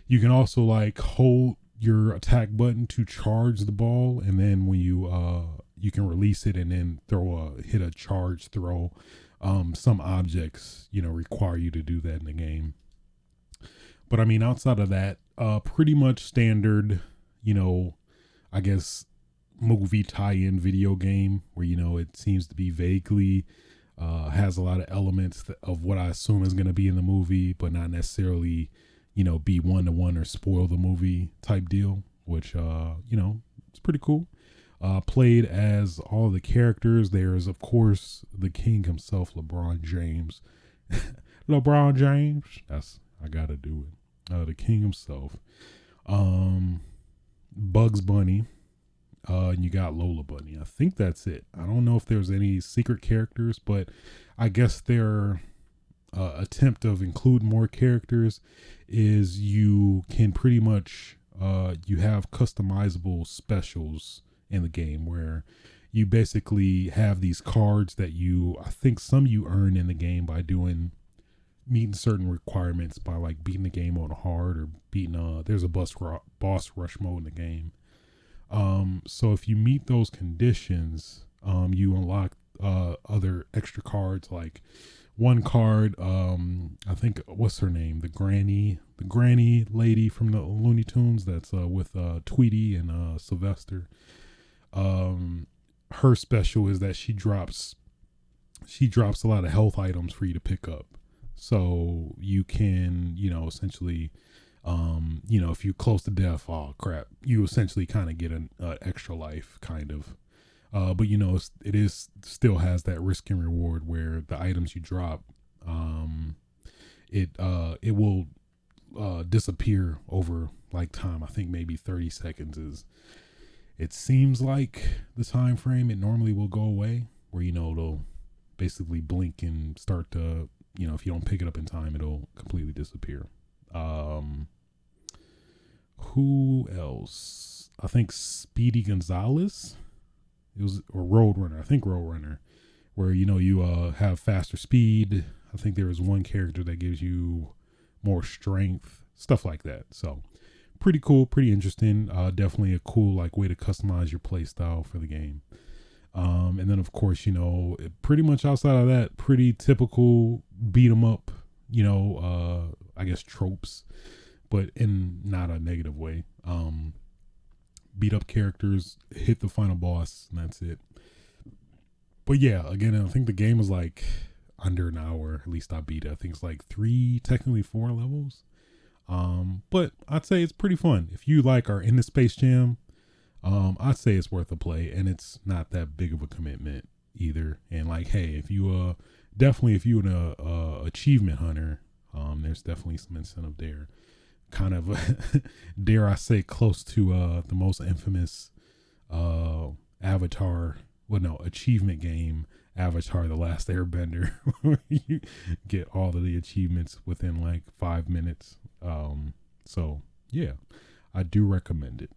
You can also like hold your attack button to charge the ball, and then when you can release it and then hit a charge throw. Some objects require you to do that in the game, but I mean outside of that, pretty much standard, I guess movie tie-in video game where it seems to be vaguely has a lot of elements of what I assume is going to be in the movie, but not necessarily be one-to-one or spoil the movie type deal, which it's pretty cool. Played as all the characters. There's of course the king himself, LeBron James. LeBron James, I gotta do it. The king himself. Bugs Bunny. And you got Lola Bunny. I think that's it. I don't know if there's any secret characters, but I guess their attempt of include more characters is you can pretty much you have customizable specials in the game where you basically have these cards that I think some you earn in the game by meeting certain requirements by like beating the game on hard or beating there's a boss rush mode in the game. So if you meet those conditions, you unlock other extra cards, like one card, I think, what's her name? The granny lady from the Looney Tunes that's with Tweety and Sylvester. Her special is that she drops a lot of health items for you to pick up. So you can, essentially, if you're close to death, oh crap, you essentially kind of get an extra life, kind of. But it is still has that risk and reward where the items you drop, it will disappear over like time. I think maybe 30 seconds is. It seems like the time frame it normally will go away, where it'll basically blink and start to, if you don't pick it up in time, it'll completely disappear. Who else? I think Speedy Gonzalez. It was or Roadrunner. I think Roadrunner, where you have faster speed. I think there is one character that gives you more strength, stuff like that. So pretty cool, pretty interesting. Definitely a cool way to customize your play style for the game. And then of course pretty much outside of that, pretty typical beat 'em up. I guess tropes, but in not a negative way. Beat up characters, hit the final boss, and that's it. But yeah, again, I think the game was like under an hour. At least I beat it. I think it's like 3, technically 4 levels. But I'd say it's pretty fun. If you are into Space Jam, I'd say it's worth a play, and it's not that big of a commitment either. And hey, if you're an achievement hunter, there's definitely some incentive there. Kind of, dare I say, close to the most infamous Avatar, achievement game, Avatar: The Last Airbender, where you get all of the achievements within 5 minutes. So yeah, I do recommend it.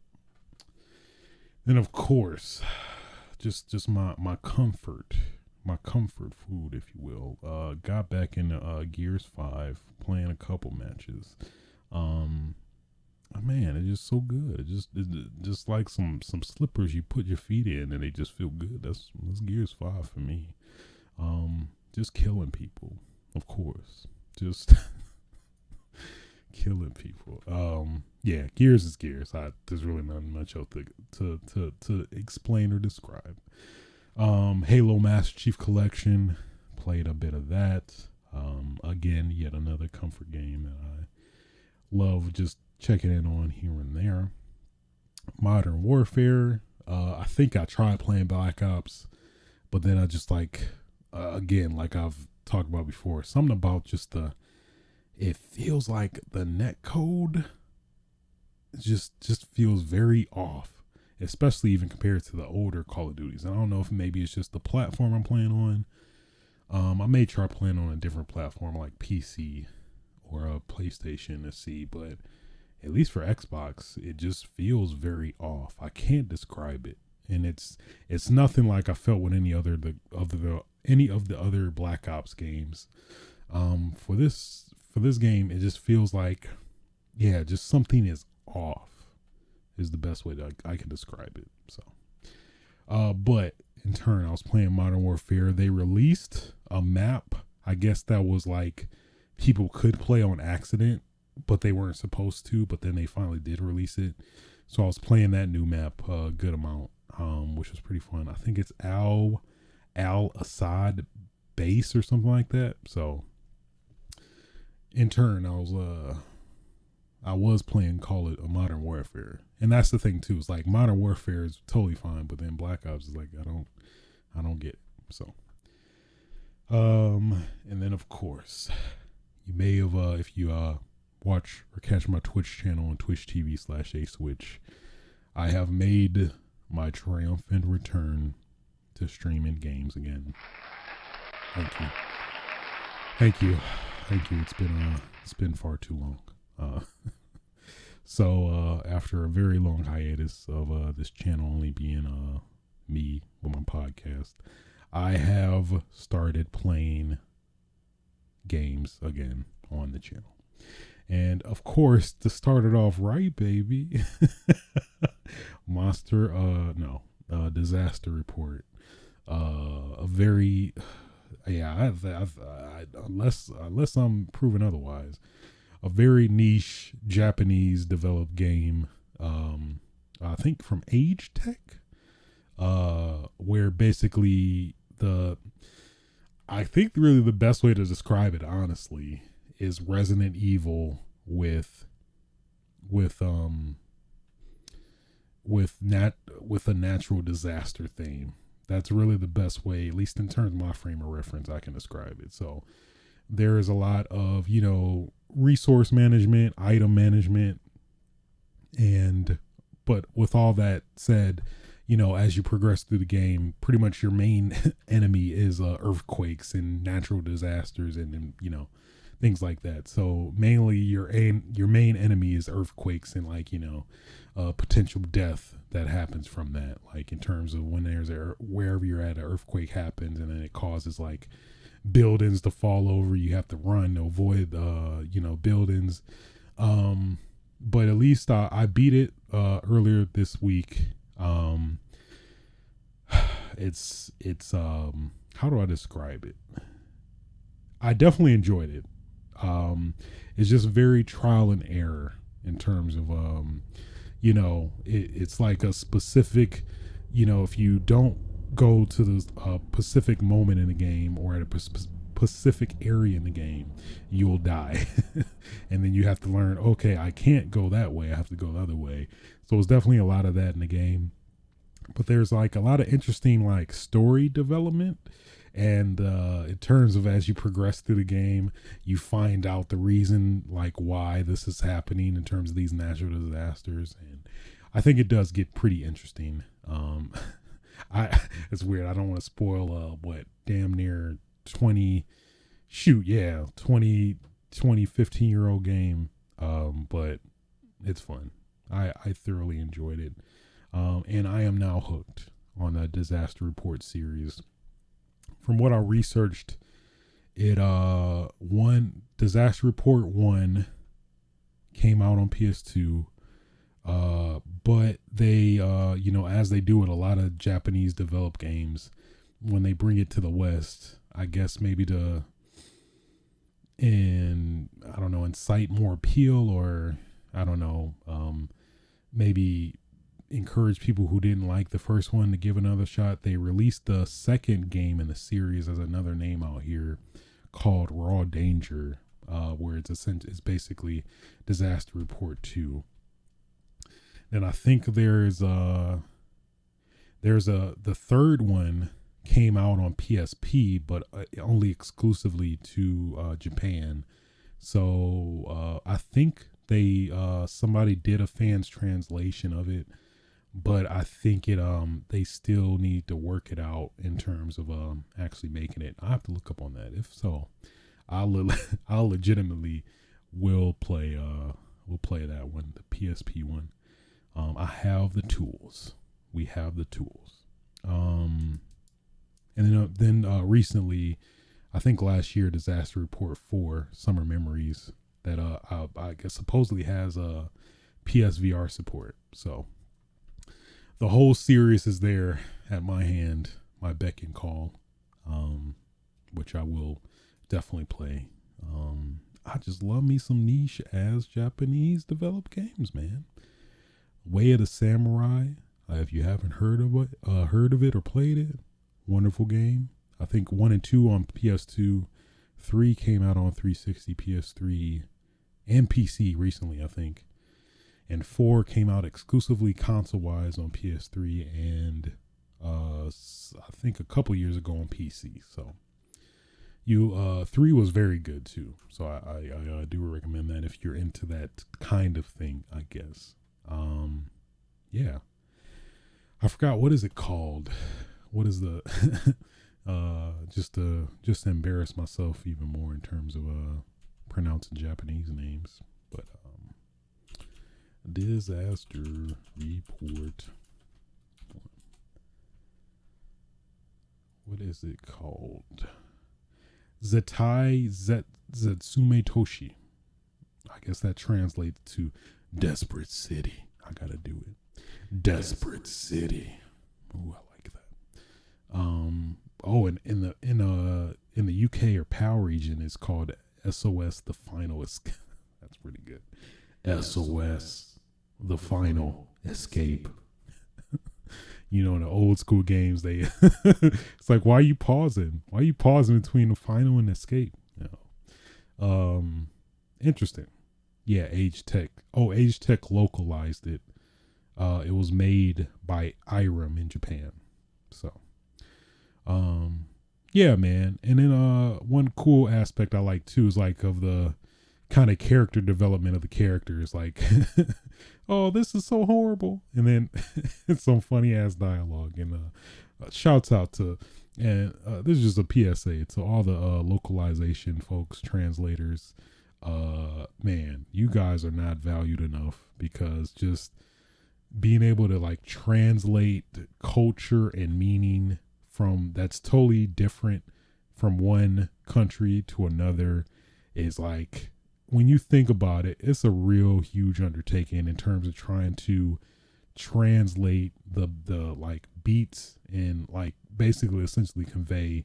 Then of course, just my comfort food, if you will. Got back into Gears 5, playing a couple matches. Man, it's just so good. Just like some slippers you put your feet in and they just feel good. That's Gears 5 for me. Just killing people, of course. Just killing people. Yeah, Gears is Gears. There's really not much else to explain or describe. Halo Master Chief Collection, played a bit of that. Again, yet another comfort game that I love just checking in on here and there. Modern Warfare. I think I tried playing Black Ops, but then I just again, like I've talked about before, something about just it feels like the net code just feels very off, especially even compared to the older Call of Duties. I don't know if maybe it's just the platform I'm playing on. I may try playing on a different platform like PC or a PlayStation to see, but at least for Xbox, it just feels very off. I can't describe it, and it's nothing like I felt with any of the other Black Ops games. For this game, it just feels like, just something is off. Is the best way that I can describe it. So, but in turn, I was playing Modern Warfare. They released a map. I guess that was people could play on accident, but they weren't supposed to. But then they finally did release it. So I was playing that new map a good amount. which was pretty fun. I think it's Al Assad Base or something like that. So in turn, I was playing Call it a Modern Warfare, and that's the thing too. It's like Modern Warfare is totally fine, but then Black Ops is like I don't get it. So, and then of course, you may have if you watch or catch my Twitch channel on Twitch TV/aswitch, I have made my triumphant return to streaming games again. Thank you. It's been far too long. So after a very long hiatus of this channel only being me with my podcast, I have started playing games again on the channel. And of course, to start it off right, baby, Disaster Report. A very, unless I'm proven otherwise, a very niche Japanese developed game. I think from Age Tech, where basically I think really the best way to describe it, honestly, is Resident Evil with a natural disaster theme. That's really the best way, at least in terms of my frame of reference, I can describe it. So there is a lot of, resource management, item management, but with all that said, as you progress through the game, pretty much your main enemy is earthquakes and natural disasters and things like that. So mainly your main enemy is earthquakes and potential death that happens from that. Like in terms of when wherever you're at, an earthquake happens and then it causes like buildings to fall over. You have to run to avoid buildings. But at least I beat it earlier this week. It's how do I describe it? I definitely enjoyed it. It's just very trial and error in terms of it's like a specific, if you don't go to the specific moment in the game or at a specific area in the game, you will die. And then you have to learn, okay, I can't go that way, I have to go the other way. So it's definitely a lot of that in the game, but there's like a lot of interesting like story development. And in terms of as you progress through the game, you find out the reason like why this is happening in terms of these natural disasters. And I think it does get pretty interesting. It's weird. I don't want to spoil damn near 20, 15-year-old game. But it's fun. I thoroughly enjoyed it. And I am now hooked on the Disaster Report series. From what I researched, Disaster Report 1 came out on PS2, but they, as they do with a lot of Japanese developed games, when they bring it to the West, I guess maybe incite more appeal, or I don't know, maybe encourage people who didn't like the first one to give another shot. They released the second game in the series as another name out here called Raw Danger, where it's basically Disaster Report 2. And I think there's the third one came out on PSP, but only exclusively to Japan. So I think somebody did a fan's translation of it, but I think they still need to work it out in terms of actually making it. I have to look up on that. If so, I'll legitimately will play that one, the PSP one. I have the tools. We have the tools. And then recently, I think last year, Disaster Report 4 Summer Memories that I guess supposedly has a PSVR support. So the whole series is there at my beck and call, which I will definitely play. I just love me some niche as Japanese developed games, man. Way of the Samurai. If you haven't heard of it or played it, wonderful game. I think 1 and 2 on PS2, 3 came out on 360, PS3, and PC recently, I think. And 4 came out exclusively console-wise on PS3 and I think a couple years ago on PC. So 3 was very good too. So I do recommend that if you're into that kind of thing, I guess. Yeah. I forgot, what is it called? What is the just to embarrass myself even more in terms of pronouncing Japanese names. But disaster report. What is it called? Zetsume Toshi. I guess that translates to Desperate City. I gotta do it. Desperate City. Ooh, I like that. And in the UK or PAL region, it's called SOS The Final Escape. That's pretty good. SOS The Final Escape. You know, in the old school games, they it's like, why are you pausing? Why are you pausing between the final and escape? You know? Interesting. Yeah, Age Tech. Oh, Age Tech localized it. It was made by Irem in Japan. So, yeah, man. And then one cool aspect I like too is like of the kind of character development of the characters. Like, oh, this is so horrible, and then some funny ass dialogue. And shouts out to, and this is just a PSA to all the localization folks, translators. Man, you guys are not valued enough, because just being able to like translate culture and meaning from that's totally different from one country to another is like, when you think about it, it's a real huge undertaking in terms of trying to translate the like beats and like basically essentially convey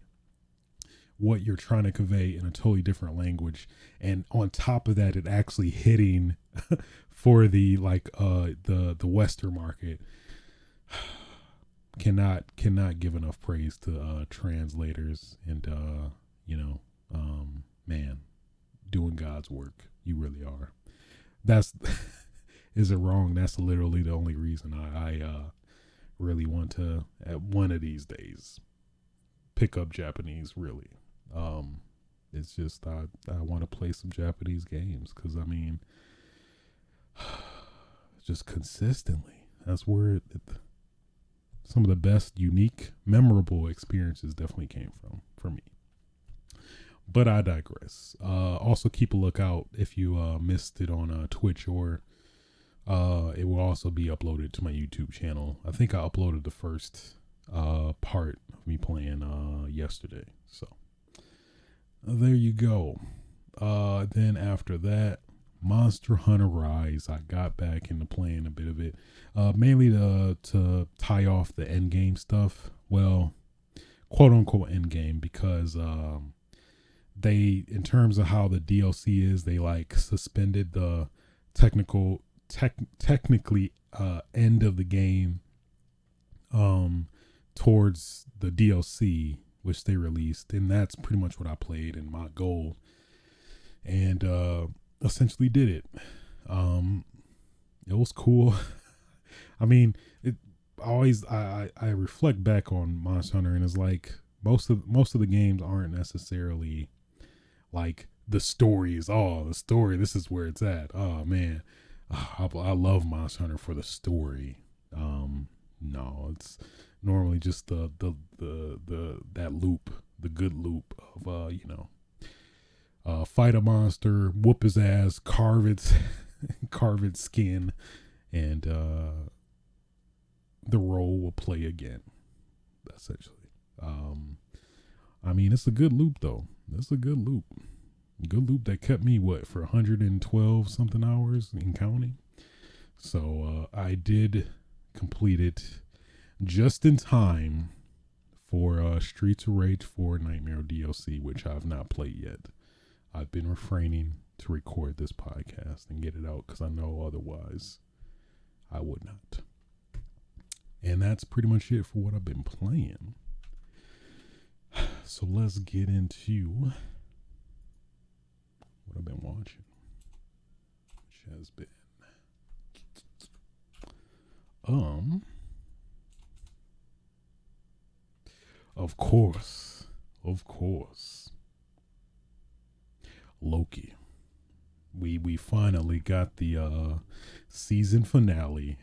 what you're trying to convey in a totally different language. And on top of that, it actually hitting for the like the Western market. cannot give enough praise to translators and man, doing God's work. You really are. That's is it wrong? That's literally the only reason I really want to at one of these days pick up Japanese. Really, it's just I want to play some Japanese games, because I mean, just consistently, that's where some of the best, unique, memorable experiences definitely came from for me. But I digress. Also, keep a lookout if you missed it on Twitch, or it will also be uploaded to my YouTube channel. I think I uploaded the first part of me playing yesterday. So there you go. Then after that, Monster Hunter Rise. I got back into playing a bit of it, mainly to tie off the end game stuff. Well, quote unquote end game, because they, in terms of how the DLC is, they like suspended the technically end of the game towards the DLC, which they released, and that's pretty much what I played in my goal, and essentially did it. It was cool. I mean, it always I reflect back on Monster Hunter, and it's like most of the games aren't necessarily like the story is the story. This is where it's at. Oh man, I love Monster Hunter for the story. No, it's normally just the that loop, the good loop of fight a monster, whoop his ass, carve its skin, and the role will play again. Essentially, I mean, it's a good loop though. It's a good loop. Good loop that kept me for 112 something hours in counting. So I did complete it just in time for Streets of Rage 4 Nightmare DLC, which I have not played yet. I've been refraining to record this podcast and get it out because I know otherwise I would not. And that's pretty much it for what I've been playing. So let's get into what I've been watching, which has been um of course Loki. We finally got the season finale.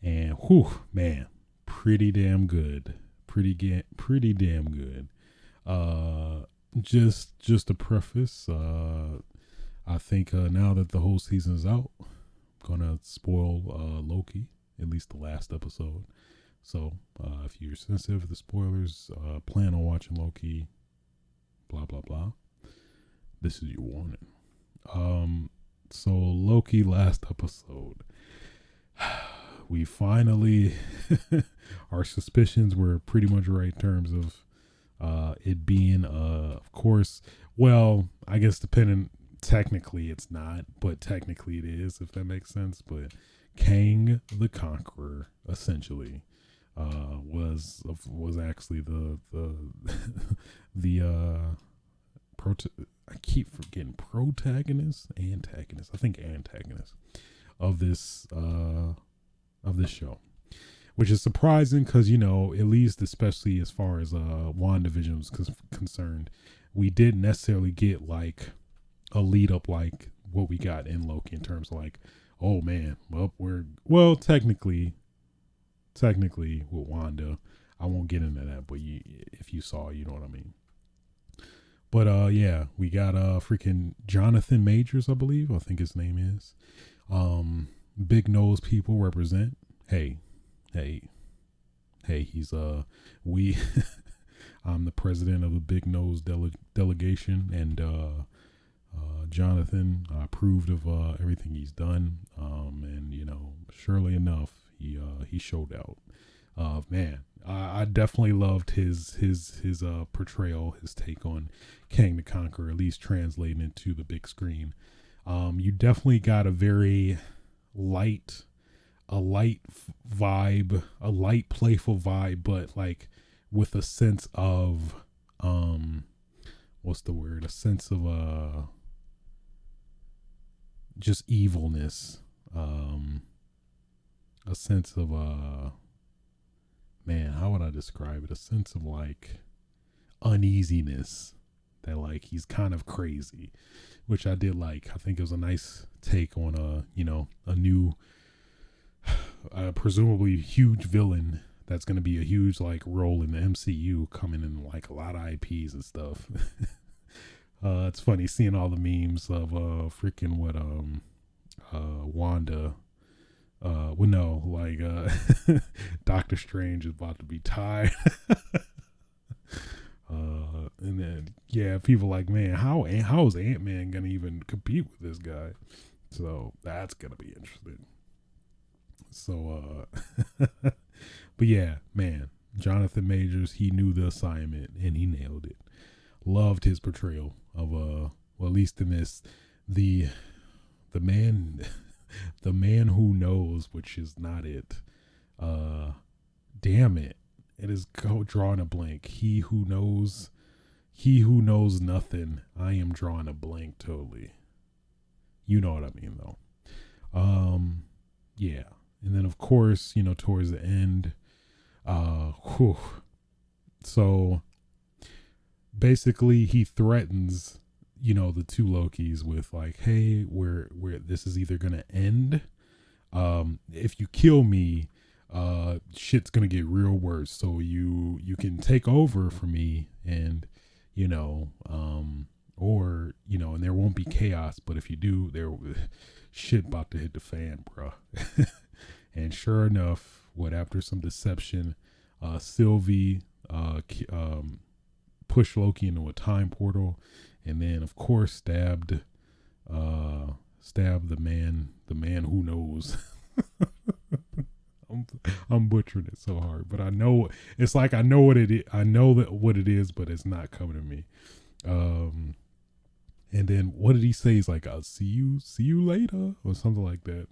And whew, man, pretty damn good. Pretty damn good. Just a preface, I think now that the whole season is out, I'm gonna spoil Loki, at least the last episode. So if you're sensitive to the spoilers, plan on watching Loki, blah blah blah. This is your warning. So Loki last episode. We finally our suspicions were pretty much right in terms of it being of course, well, I guess depending, technically it's not, but technically it is, if that makes sense. But Kang the Conqueror essentially was actually the I keep forgetting antagonist. I think antagonist of this show, which is surprising because, you know, at least especially as far as WandaVision was concerned, we didn't necessarily get like a lead up like what we got in Loki in terms of like, oh man, well technically with Wanda, I won't get into that, but if you saw, you know what I mean. But yeah, we got freaking Jonathan Majors, I think his name is. Big nose people represent. Hey, he's we I'm the president of the big nose delegation, and Jonathan approved of everything he's done, and you know, surely enough, he showed out. Man, I definitely loved his portrayal, his take on Kang the Conqueror, at least translating into the big screen. You definitely got a very light vibe, a light playful vibe, but like with a sense of what's the word? A sense of just evilness. A sense of man, how would I describe it? A sense of like uneasiness, that like he's kind of crazy, which I did like. I think it was a nice take on a new presumably huge villain that's going to be a huge like role in the MCU, coming in like a lot of IPs and stuff. It's funny seeing all the memes of freaking what Wanda Doctor Strange is about to be tied. And then yeah, people like, man, how is Ant-Man gonna even compete with this guy? So that's gonna be interesting. So but yeah, man, Jonathan Majors, he knew the assignment and he nailed it. Loved his portrayal of well, at least in this, the man the man who knows, which is not it. Damn it. It is drawing a blank. He who knows nothing. I am drawing a blank totally. You know what I mean though. Yeah. And then of course, you know, towards the end, so basically he threatens, you know, the two Lokis with like, hey, we're this is either gonna end. If you kill me, shit's gonna get real worse. So you can take over for me, and you know, or you know, and there won't be chaos. But if you do, there shit about to hit the fan, bruh. And sure enough, after some deception, Sylvie pushed Loki into a time portal, and then of course stabbed the man who knows. I'm butchering it so hard, but I know it's like I know what it is. I know what it is, but it's not coming to me. And then what did he say? He's like, "I'll see you later," or something like that.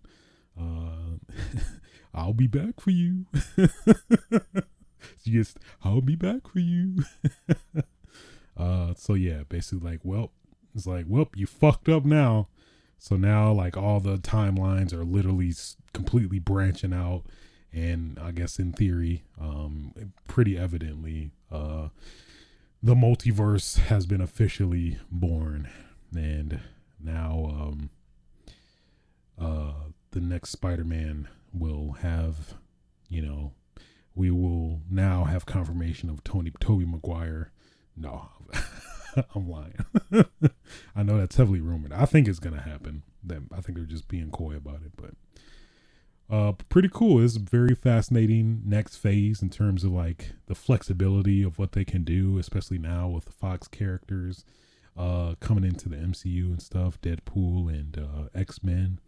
I'll be back for you. Yes, I'll be back for you. So yeah, basically like, well, it's like, well, you fucked up now. So now like all the timelines are literally completely branching out, and I guess in theory, pretty evidently, the multiverse has been officially born, and now the next Spider-Man will have, you know, we will now have confirmation of Tobey Maguire. No, I'm lying. I know that's heavily rumored. I think it's gonna happen. I think they're just being coy about it, but pretty cool. It's a very fascinating next phase in terms of like the flexibility of what they can do, especially now with the Fox characters coming into the MCU and stuff, Deadpool and X-Men.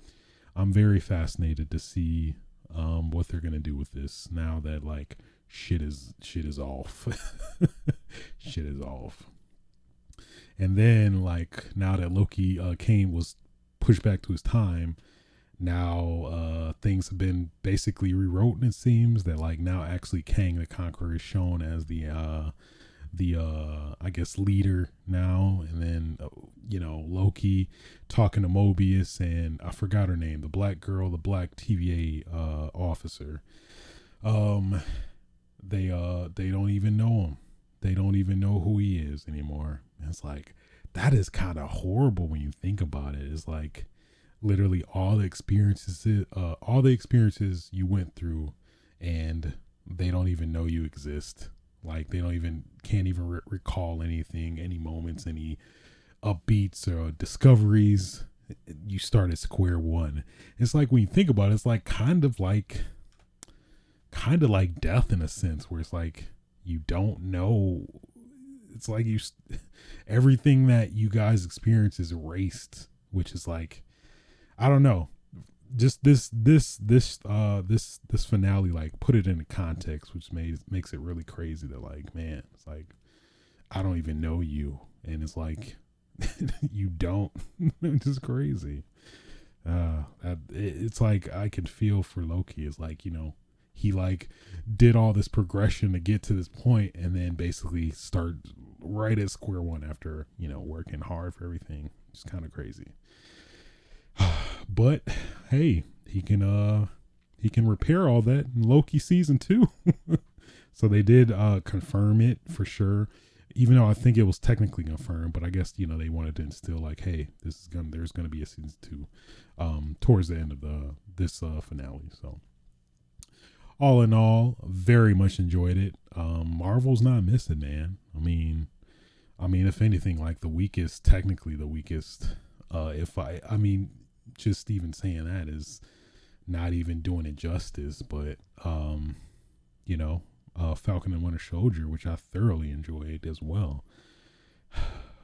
I'm very fascinated to see what they're gonna do with this now that like shit is off. Shit is off. And then like now that Loki Kane was pushed back to his time, now things have been basically rewrote. It seems that like now actually Kang the Conqueror is shown as the I guess leader now, and then Loki talking to Mobius, and I forgot her name, the black girl, the black TVA officer. They don't even know him. They don't even know who he is anymore. And it's like, that is kind of horrible when you think about it. It's like literally all the experiences you went through, and they don't even know you exist. Like they can't even recall anything, any moments, any upbeats or discoveries. You start at square one. It's like when you think about it, it's like kind of like death in a sense, where it's like you don't know. It's like everything that you guys experience is erased, which is like, I don't know. Just this finale, like put it into context, which makes it really crazy that like, man, it's like I don't even know you, and it's like you don't. It's just crazy. It's like I could feel for Loki. It's like, he like did all this progression to get to this point, and then basically start right at square one after working hard for everything. It's kind of crazy. But hey, he can repair all that in Loki season 2. So they did confirm it for sure, even though I think it was technically confirmed, but I guess they wanted to instill like, hey, there's gonna be a season 2 towards the end of this finale. So all in all, very much enjoyed it. Marvel's not missing, man. I mean, if anything, like technically the weakest. Just even saying that is not even doing it justice. But Falcon and Winter Soldier, which I thoroughly enjoyed as well.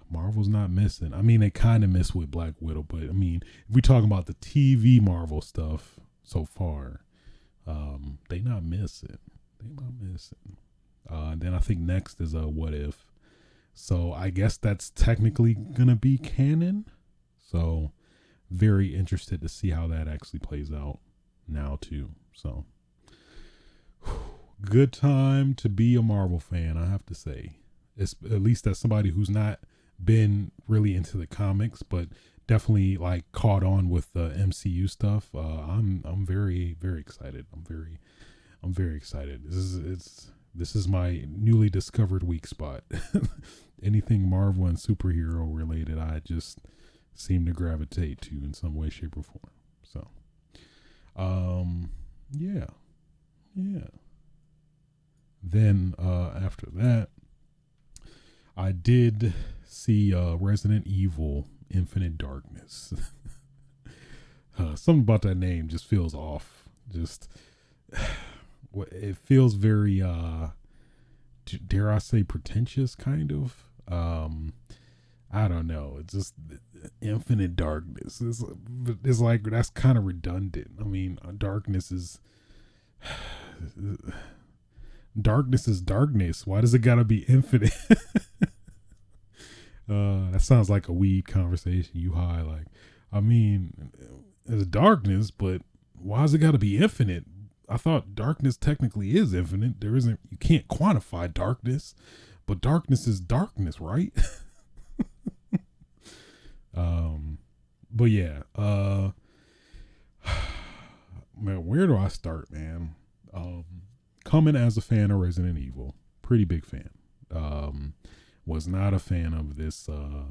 Marvel's not missing. I mean, they kind of miss with Black Widow, but I mean, if we talk about the TV Marvel stuff so far, they not missing. And then I think next is What If. So I guess that's technically gonna be canon. So very interested to see how that actually plays out now too. So good time to be a Marvel fan, I have to say. It's at least as somebody who's not been really into the comics, but definitely like caught on with the MCU stuff. I'm very, very excited. I'm very excited. This is my newly discovered weak spot. Anything Marvel and superhero related, I just seem to gravitate to in some way, shape, or form. So, yeah. Then after that, I did see Resident Evil Infinite Darkness. Something about that name just feels off. Just it feels very dare I say pretentious, kind of. I don't know. It's just Infinite Darkness. It's like that's kind of redundant. I mean, darkness is darkness. Why does it gotta be infinite? That sounds like a weed conversation. You high, like, I mean, it's darkness, but why is it got to be infinite? I thought darkness technically is infinite. There isn't, you can't quantify darkness, but darkness is darkness, right? But yeah, man, where do I start, man? Coming as a fan of Resident Evil, pretty big fan. Was not a fan of this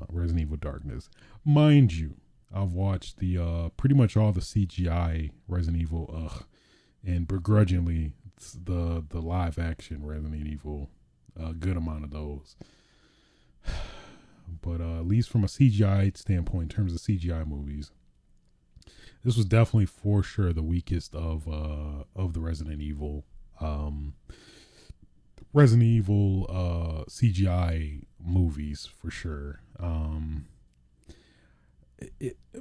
Resident Evil Darkness. Mind you, I've watched the pretty much all the CGI Resident Evil, and begrudgingly the live action Resident Evil, a good amount of those. But at least from a CGI standpoint, in terms of CGI movies, this was definitely for sure the weakest of the Resident Evil CGI movies for sure.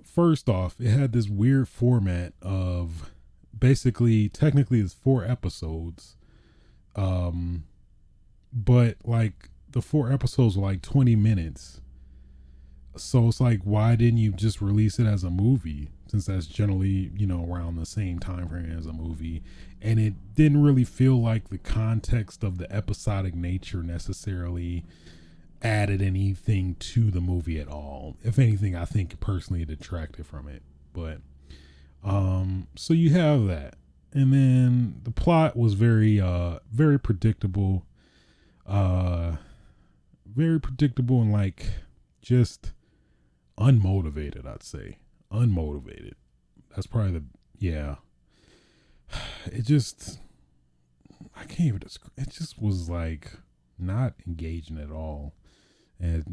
First off, it had this weird format of basically, technically it's 4 episodes, but like the 4 episodes were like 20 minutes. So it's like, why didn't you just release it as a movie? Since that's generally, around the same time frame as a movie. And it didn't really feel like the context of the episodic nature necessarily added anything to the movie at all. If anything, I think personally it detracted from it. But, so you have that. And then the plot was very predictable. Very predictable and like just unmotivated, I'd say. Unmotivated. That's probably it just, I can't even describe. It just was like not engaging at all. And,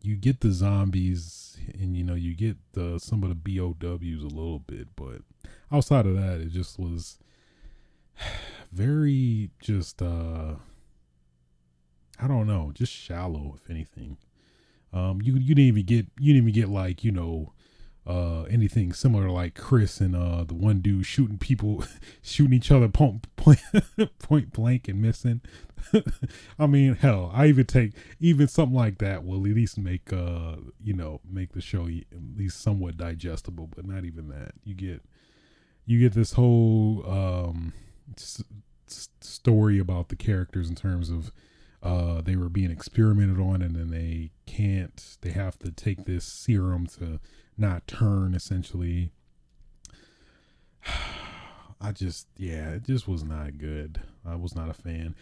you get the zombies and, you get some of the BOWs a little bit, but outside of that, it just was very just, I don't know, just shallow, if anything. You didn't even get like, anything similar to like Chris and the one dude shooting shooting each other point blank and missing. I mean, hell, I even take something like that will at least make make the show at least somewhat digestible, but not even that. You get this whole story about the characters in terms of they were being experimented on, and then they have to take this serum to not turn, essentially. It just was not good. I was not a fan.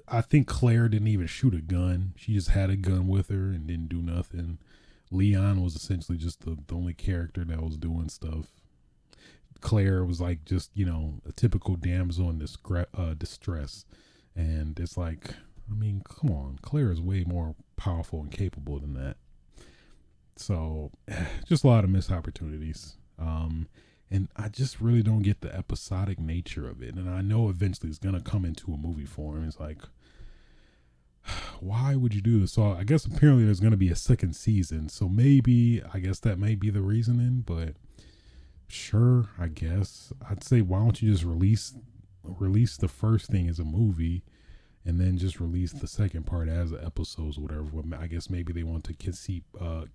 I think Claire didn't even shoot a gun. She just had a gun with her and didn't do nothing. Leon was essentially just the only character that was doing stuff. Claire was like just, a typical damsel in distress. And it's like, I mean, come on. Claire is way more powerful and capable than that. So, just a lot of missed opportunities. And I just really don't get the episodic nature of it. And I know eventually it's going to come into a movie form. It's like, why would you do this? So I guess apparently there's going to be a second season. So maybe, I guess that may be the reasoning. But sure, I guess. I'd say, why don't you just release the first thing as a movie, and then just release the second part as episodes or whatever. I guess maybe they want to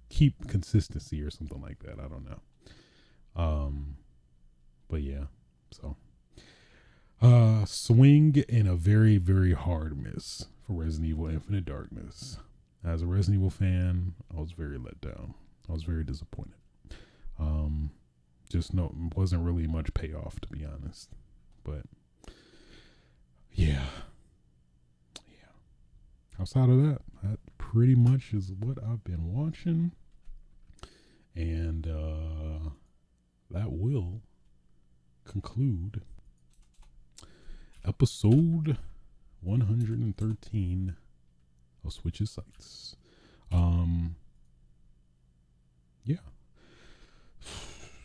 keep consistency or something like that. I don't know. But yeah, so swing and a very, very hard miss for Resident Evil Infinite Darkness. As a Resident Evil fan, I was very let down. I was very disappointed. Wasn't really much payoff, to be honest. But yeah. Outside of that pretty much is what I've been watching. And that will conclude episode 113 of Switch's Sights. Yeah.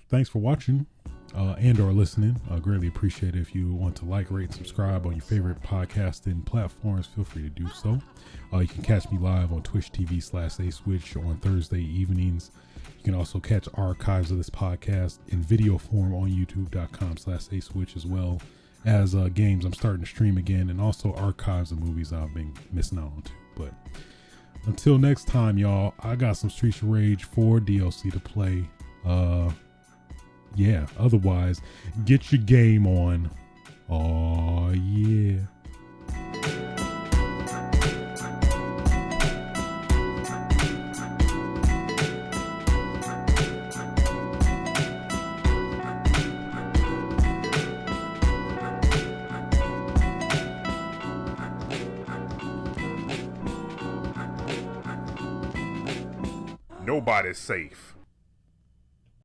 Thanks for watching and or listening. I greatly appreciate it. If you want to like, rate, and subscribe on your favorite podcasting platforms, feel free to do so. You can catch me live on Twitch TV/aswitch on Thursday evenings. You can also catch archives of this podcast in video form on youtube.com/aswitch, as well as games I'm starting to stream again, and also archives of movies I've been missing out on too. But until next time, y'all, I got some Streets of Rage 4 DLC to play. yeah, otherwise, get your game on. Oh yeah. Nobody's safe.